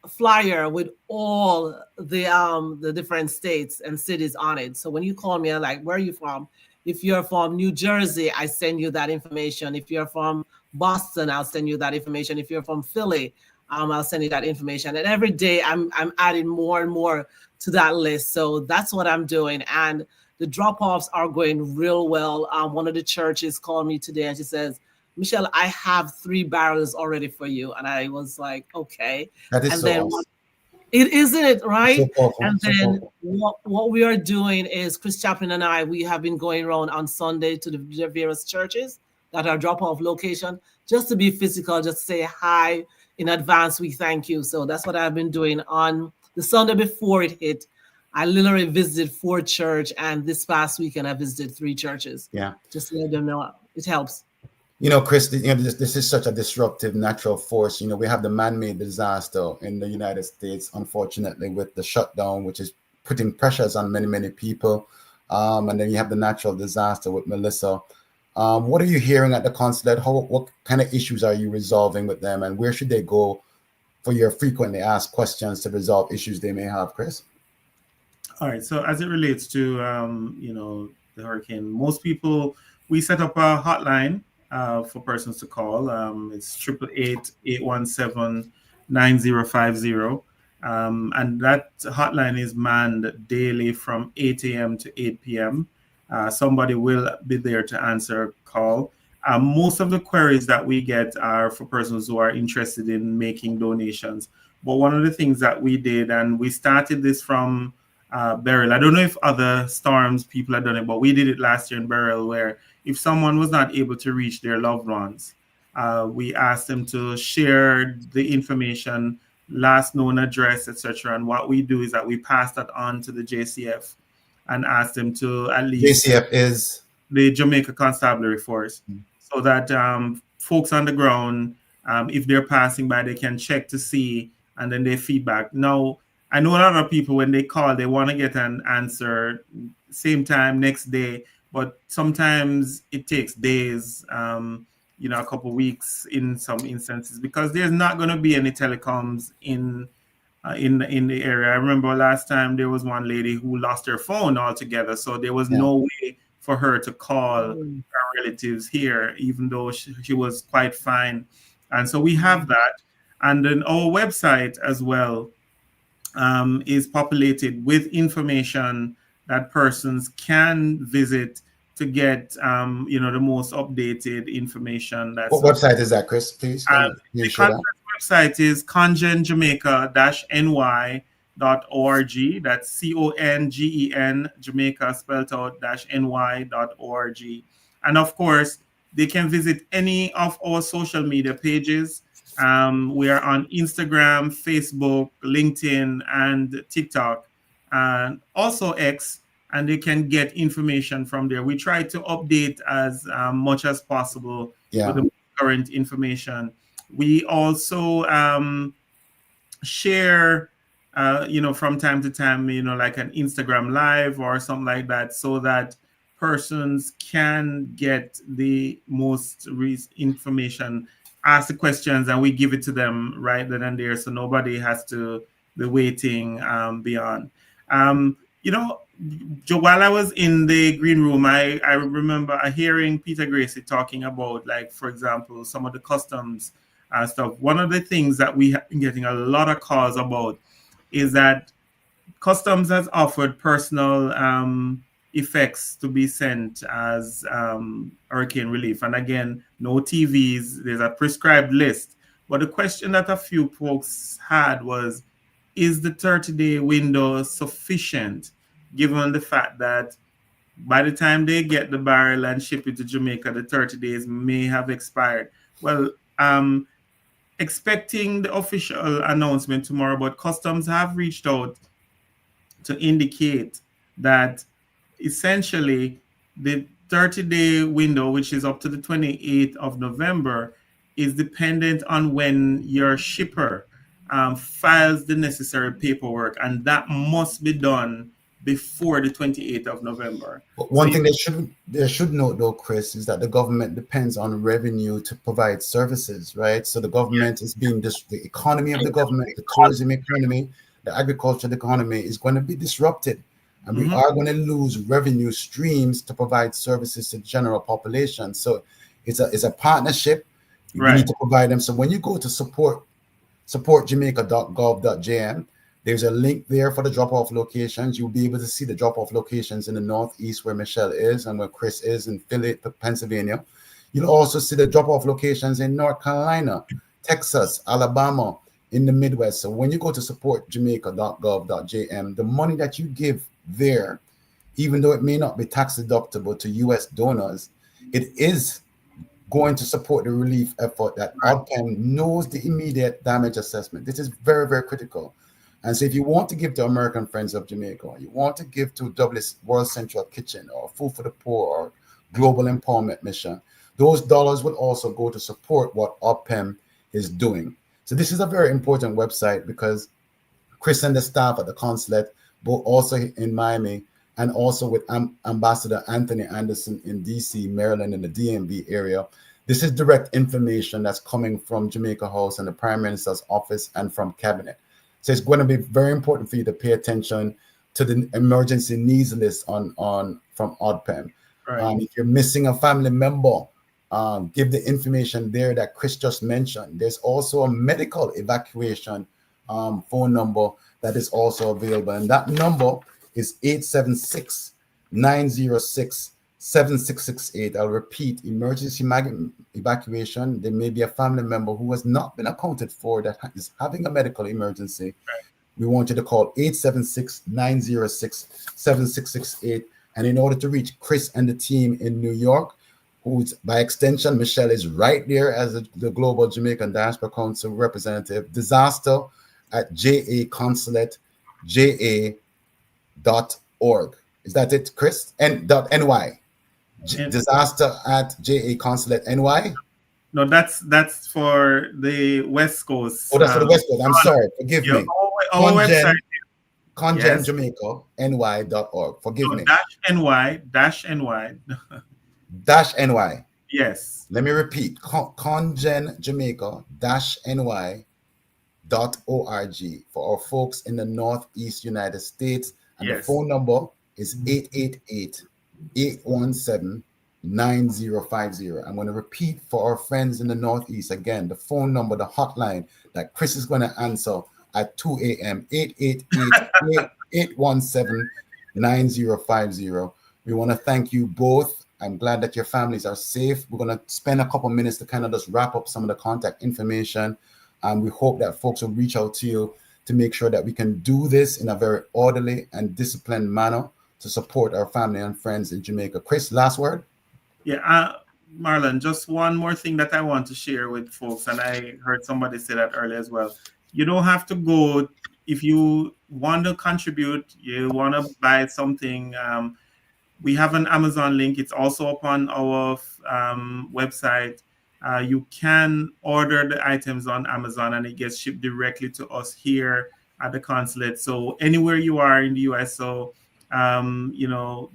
[SPEAKER 10] flyer with all the different states and cities on it. So when you call me, I'm like, where are you from? If you're from New Jersey, I send you that information. If you're from Boston, I'll send you that information. If you're from Philly, I'll send you that information. And every day I'm adding more and more to that list. So that's what I'm doing. And the drop-offs are going real well. One of the churches called me today and she says, Michelle, I have 3 barrels already for you. And I was like, okay.
[SPEAKER 2] That is
[SPEAKER 10] and
[SPEAKER 2] so
[SPEAKER 10] then
[SPEAKER 2] awesome.
[SPEAKER 10] It isn't it, right?
[SPEAKER 2] So powerful,
[SPEAKER 10] and
[SPEAKER 2] so
[SPEAKER 10] then
[SPEAKER 2] powerful.
[SPEAKER 10] what we are doing is Chris Chaplin and I, we have been going around on Sunday to the various churches that are drop-off location, just to be physical, just to say hi in advance. We thank you. So that's what I've been doing. On the Sunday before it hit, I literally visited 4 churches, and this past weekend I visited 3 churches.
[SPEAKER 2] Yeah.
[SPEAKER 10] Just to let them know it helps.
[SPEAKER 2] You know, Chris, this is such a disruptive natural force. You know, we have the man-made disaster in the United States, unfortunately, with the shutdown, which is putting pressures on many, many people. And then you have the natural disaster with Melissa. What are you hearing at the consulate? What kind of issues are you resolving with them? And where should they go for your frequently asked questions to resolve issues they may have, Chris?
[SPEAKER 9] All right. So as it relates to, the hurricane, most people, we set up a hotline for persons to call. It's 888-817-9050. And that hotline is manned daily from 8 a.m. to 8 p.m. Somebody will be there to answer a call. Most of the queries that we get are for persons who are interested in making donations. But one of the things that we did, and we started this from Beryl. I don't know if other storms people have done it, but we did it last year in Beryl, where if someone was not able to reach their loved ones, we asked them to share the information, last known address, etc. And what we do is that we pass that on to the JCF and ask them to at least...
[SPEAKER 2] JCF is?
[SPEAKER 9] The Jamaica Constabulary Force. So that folks on the ground, if they're passing by, they can check to see, and then they feedback. Now, I know a lot of people, when they call, they want to get an answer same time, next day, but sometimes it takes days. a couple of weeks in some instances, because there's not going to be any telecoms in the area. I remember last time there was one lady who lost her phone altogether, so there was no way for her to call her relatives here, even though she was quite fine. And so we have that. And then our website as well is populated with information that persons can visit to get, the most updated information.
[SPEAKER 2] What website is that, Chris? Please.
[SPEAKER 9] The conference website is congenjamaica-ny.org. That's CONGEN Jamaica spelled out -ny.org. And of course, they can visit any of our social media pages. We are on Instagram, Facebook, LinkedIn, and TikTok, and also X, and they can get information from there. We try to update as much as possible with the current information. We also share, from time to time, like an Instagram live or something like that, so that persons can get the most information, ask the questions, and we give it to them right then and there, so nobody has to be waiting beyond. While I was in the green room, I remember hearing Peter Gracey talking about, like, for example, some of the customs stuff. One of the things that we have been getting a lot of calls about is that customs has offered personal effects to be sent as hurricane relief. And again, no TVs, there's a prescribed list. But the question that a few folks had was, is the 30-day window sufficient, given the fact that by the time they get the barrel and ship it to Jamaica, the 30 days may have expired? Well, expecting the official announcement tomorrow, but customs have reached out to indicate that essentially the 30-day window, which is up to the 28th of November, is dependent on when your shipper files the necessary paperwork, and that must be done before the 28th of November.
[SPEAKER 2] But one thing they should note, though, Chris, is that the government depends on revenue to provide services, right? So the government is being the economy of the government, the tourism economy, the agricultural economy is going to be disrupted. And we are going to lose revenue streams to provide services to the general population. So it's a partnership. We need to provide them. So when you go to supportjamaica.gov.jm, there's a link there for the drop-off locations. You'll be able to see the drop-off locations in the Northeast where Michelle is and where Chris is in Philly, Pennsylvania. You'll also see the drop-off locations in North Carolina, Texas, Alabama, in the Midwest. So when you go to supportjamaica.gov.jm, the money that you give there, even though it may not be tax deductible to U.S. donors, it is going to support the relief effort that ODPEM knows the immediate damage assessment. This is very, very critical. And so if you want to give to American Friends of Jamaica, or you want to give to World Central Kitchen or Food for the Poor or Global Empowerment Mission, those dollars will also go to support what ODPEM is doing. So this is a very important website because Chris and the staff at the consulate, both also in Miami and also with Ambassador Anthony Anderson in DC, Maryland, in the DMV area, this is direct information that's coming from Jamaica House and the Prime Minister's office and from Cabinet. So it's going to be very important for you to pay attention to the emergency needs list from ODPEM. If you're missing a family member, give the information there that Chris just mentioned. There's also a medical evacuation phone number that is also available. And that number is 876-906-7668. I'll repeat, emergency evacuation. There may be a family member who has not been accounted for that is having a medical emergency. We want you to call 876-906-7668. And in order to reach Chris and the team in New York, who's by extension, Michelle is right there as the Global Jamaican Diaspora Council representative, disaster at JA Consulate, JA.org. Is that it, Chris? .ny. Disaster at JA Consulate NY?
[SPEAKER 9] No, that's for the West Coast.
[SPEAKER 2] Oh, that's for the West Coast. I'm sorry. Forgive me.
[SPEAKER 9] Our website.
[SPEAKER 2] CongenJamaica.ny.org. Forgive me.
[SPEAKER 9] -ny.
[SPEAKER 2] -ny.
[SPEAKER 9] Yes.
[SPEAKER 2] Let me repeat, congenjamaica-ny.org for our folks in the Northeast United States. And the
[SPEAKER 9] Yes.
[SPEAKER 2] phone number is 888-817-9050. I'm going to repeat for our friends in the Northeast again, the phone number, the hotline that Chris is going to answer at 2 a.m. 888-817-9050. We want to thank you both. I'm glad that your families are safe. We're going to spend a couple minutes to kind of just wrap up some of the contact information. And we hope that folks will reach out to you to make sure that we can do this in a very orderly and disciplined manner to support our family and friends in Jamaica. Chris, last word?
[SPEAKER 9] Yeah, Marlon, just one more thing that I want to share with folks, and I heard somebody say that earlier as well. You don't have to go, if you want to contribute, you want to buy something, we have an Amazon link. It's also upon our website. You can order the items on Amazon and it gets shipped directly to us here at the consulate. So anywhere you are in the US, so you know,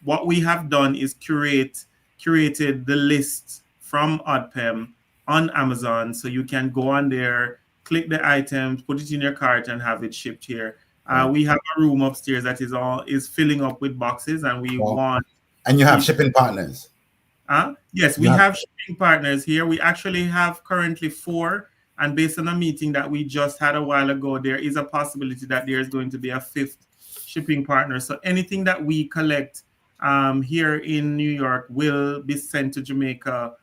[SPEAKER 9] what we have done is curated the list from ODPEM on Amazon, so you can go on there, click the items, put it in your cart, and have it shipped here. We have a room upstairs that is filling up with boxes, and we want.
[SPEAKER 2] And you have shipping partners.
[SPEAKER 9] Yes, we have shipping partners here. We actually have currently 4, and based on a meeting that we just had a while ago, there is a possibility that there is going to be a 5th shipping partner. So anything that we collect here in New York will be sent to Jamaica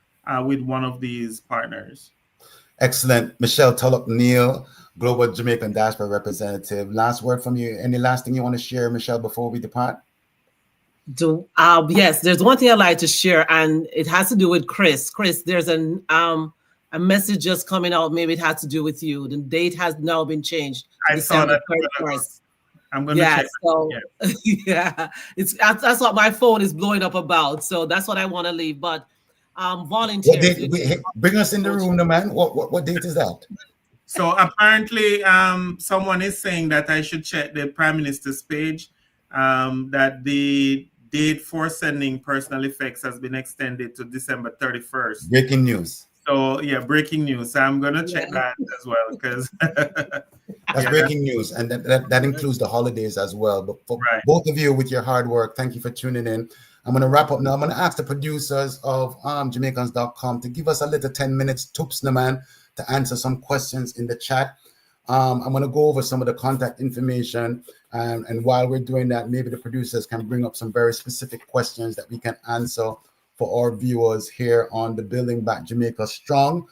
[SPEAKER 9] with one of these partners.
[SPEAKER 2] Excellent. Michelle Tulloch-Neal, Global Jamaican Diaspora Representative. Last word from you. Any last thing you want to share, Michelle, before we depart?
[SPEAKER 10] Yes, there's one thing I'd like to share, and it has to do with Chris. Chris, there's a message just coming out. Maybe it has to do with you. The date has now been changed.
[SPEAKER 9] I saw that.
[SPEAKER 10] 31st.
[SPEAKER 9] I'm going to check.
[SPEAKER 10] So, yeah, that's what my phone is blowing up about. So that's what I want to leave. But volunteers.
[SPEAKER 2] Bring us in the room, man. What date is that?
[SPEAKER 9] So apparently, someone is saying that I should check the Prime Minister's page, that the date for sending personal effects has been extended to December 31st.
[SPEAKER 2] Breaking news.
[SPEAKER 9] So yeah, breaking news. So I'm gonna check that as well, because
[SPEAKER 2] that's breaking news, and that includes the holidays as well. But for both of you with your hard work, thank you for tuning in. I'm gonna wrap up now. I'm gonna ask the producers of Jamaicans.com to give us a little 10 minutes, toops, man, to answer some questions in the chat. I'm gonna go over some of the contact information, and while we're doing that, maybe the producers can bring up some very specific questions that we can answer for our viewers here on the Building Back Jamaica Strong,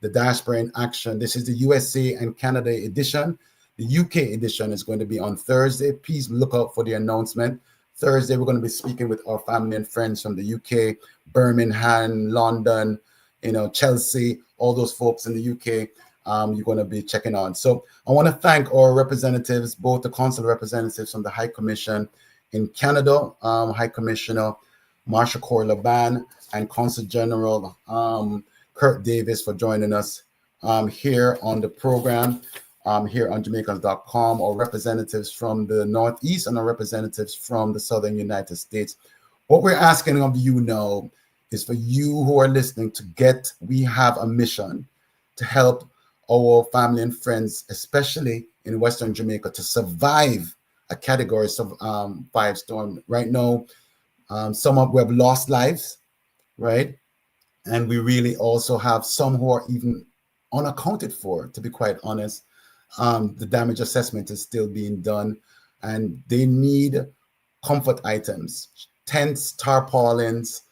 [SPEAKER 2] the Diaspora in Action. This is the USA and Canada edition. The UK edition is going to be on Thursday. Please look out for the announcement. Thursday, we're going to be speaking with our family and friends from the UK, Birmingham, London, Chelsea, all those folks in the UK. You're going to be checking on. So I want to thank our representatives, both the consul representatives from the High Commission in Canada, High Commissioner Marsha Corlaban, and Consul General Kurt Davis for joining us here on the program, here on Jamaicans.com, our representatives from the Northeast and our representatives from the Southern United States. What we're asking of you now is for you who are listening we have a mission to help our family and friends, especially in Western Jamaica, to survive a Category 5 storm. Right now, we have lost lives, right? And we really also have some who are even unaccounted for, to be quite honest. The damage assessment is still being done, and they need comfort items, tents, tarpaulins,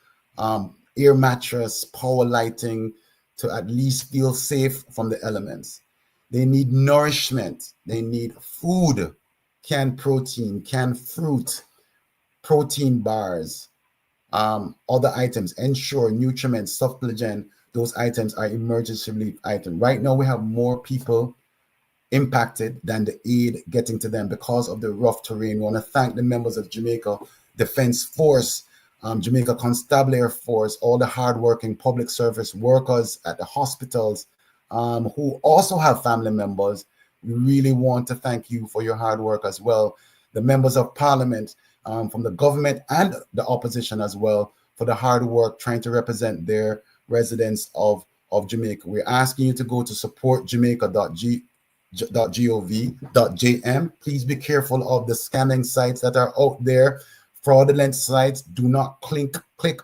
[SPEAKER 2] air mattress, power lighting, to at least feel safe from the elements. They need nourishment. They need food, canned protein, canned fruit, protein bars, other items, Ensure, Nutriment, Supplegen. Those items are emergency relief items. Right now, we have more people impacted than the aid getting to them because of the rough terrain. We want to thank the members of Jamaica Defense Force, Jamaica Constabulary Force, all the hardworking public service workers at the hospitals who also have family members. We really want to thank you for your hard work as well. The members of Parliament, from the government and the opposition as well, for the hard work trying to represent their residents of Jamaica. We're asking you to go to supportjamaica.gov.jm. Please be careful of the scamming sites that are out there, fraudulent sites. Do not click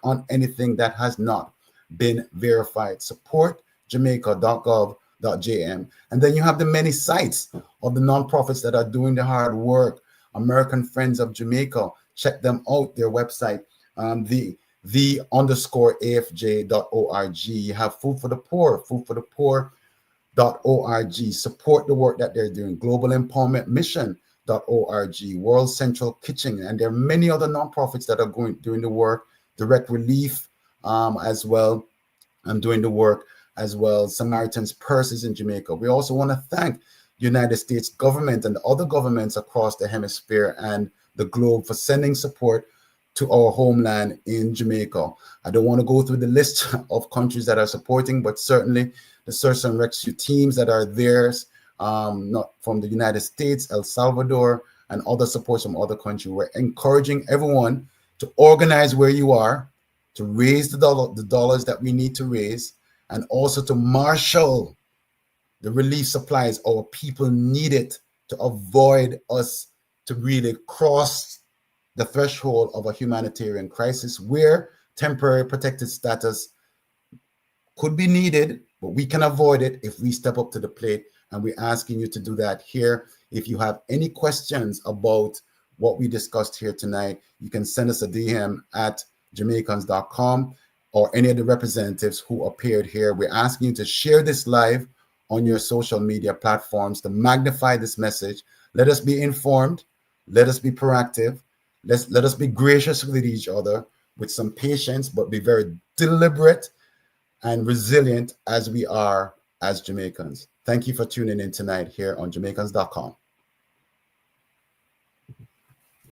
[SPEAKER 2] on anything that has not been verified. Supportjamaica.gov.jm. And then you have the many sites of the nonprofits that are doing the hard work. American Friends of Jamaica, check them out, their website. the_AFJ.org. You have Food for the Poor, foodforthepoor.org. Support the work that they're doing. Global Empowerment Mission.org, World Central Kitchen, and there are many other nonprofits that are doing the work. Direct Relief as well, and doing the work as well. Samaritan's Purses in Jamaica. We also want to thank the United States government and other governments across the hemisphere and the globe for sending support to our homeland in Jamaica. I don't want to go through the list of countries that are supporting, but certainly the search and rescue teams that are there, not from the United States, El Salvador, and other supports from other countries. We're encouraging everyone to organize where you are, to raise the dollars that we need to raise, and also to marshal the relief supplies our people need it to avoid us to really cross the threshold of a humanitarian crisis where temporary protected status could be needed, but we can avoid it if we step up to the plate. And we're asking you to do that here. If you have any questions about what we discussed here tonight, you can send us a DM at Jamaicans.com or any of the representatives who appeared here. We're asking you to share this live on your social media platforms to magnify this message. Let us be informed. Let us be proactive. Let us be gracious with each other with some patience, but be very deliberate and resilient as we are as Jamaicans. Thank you for tuning in tonight here on Jamaicans.com.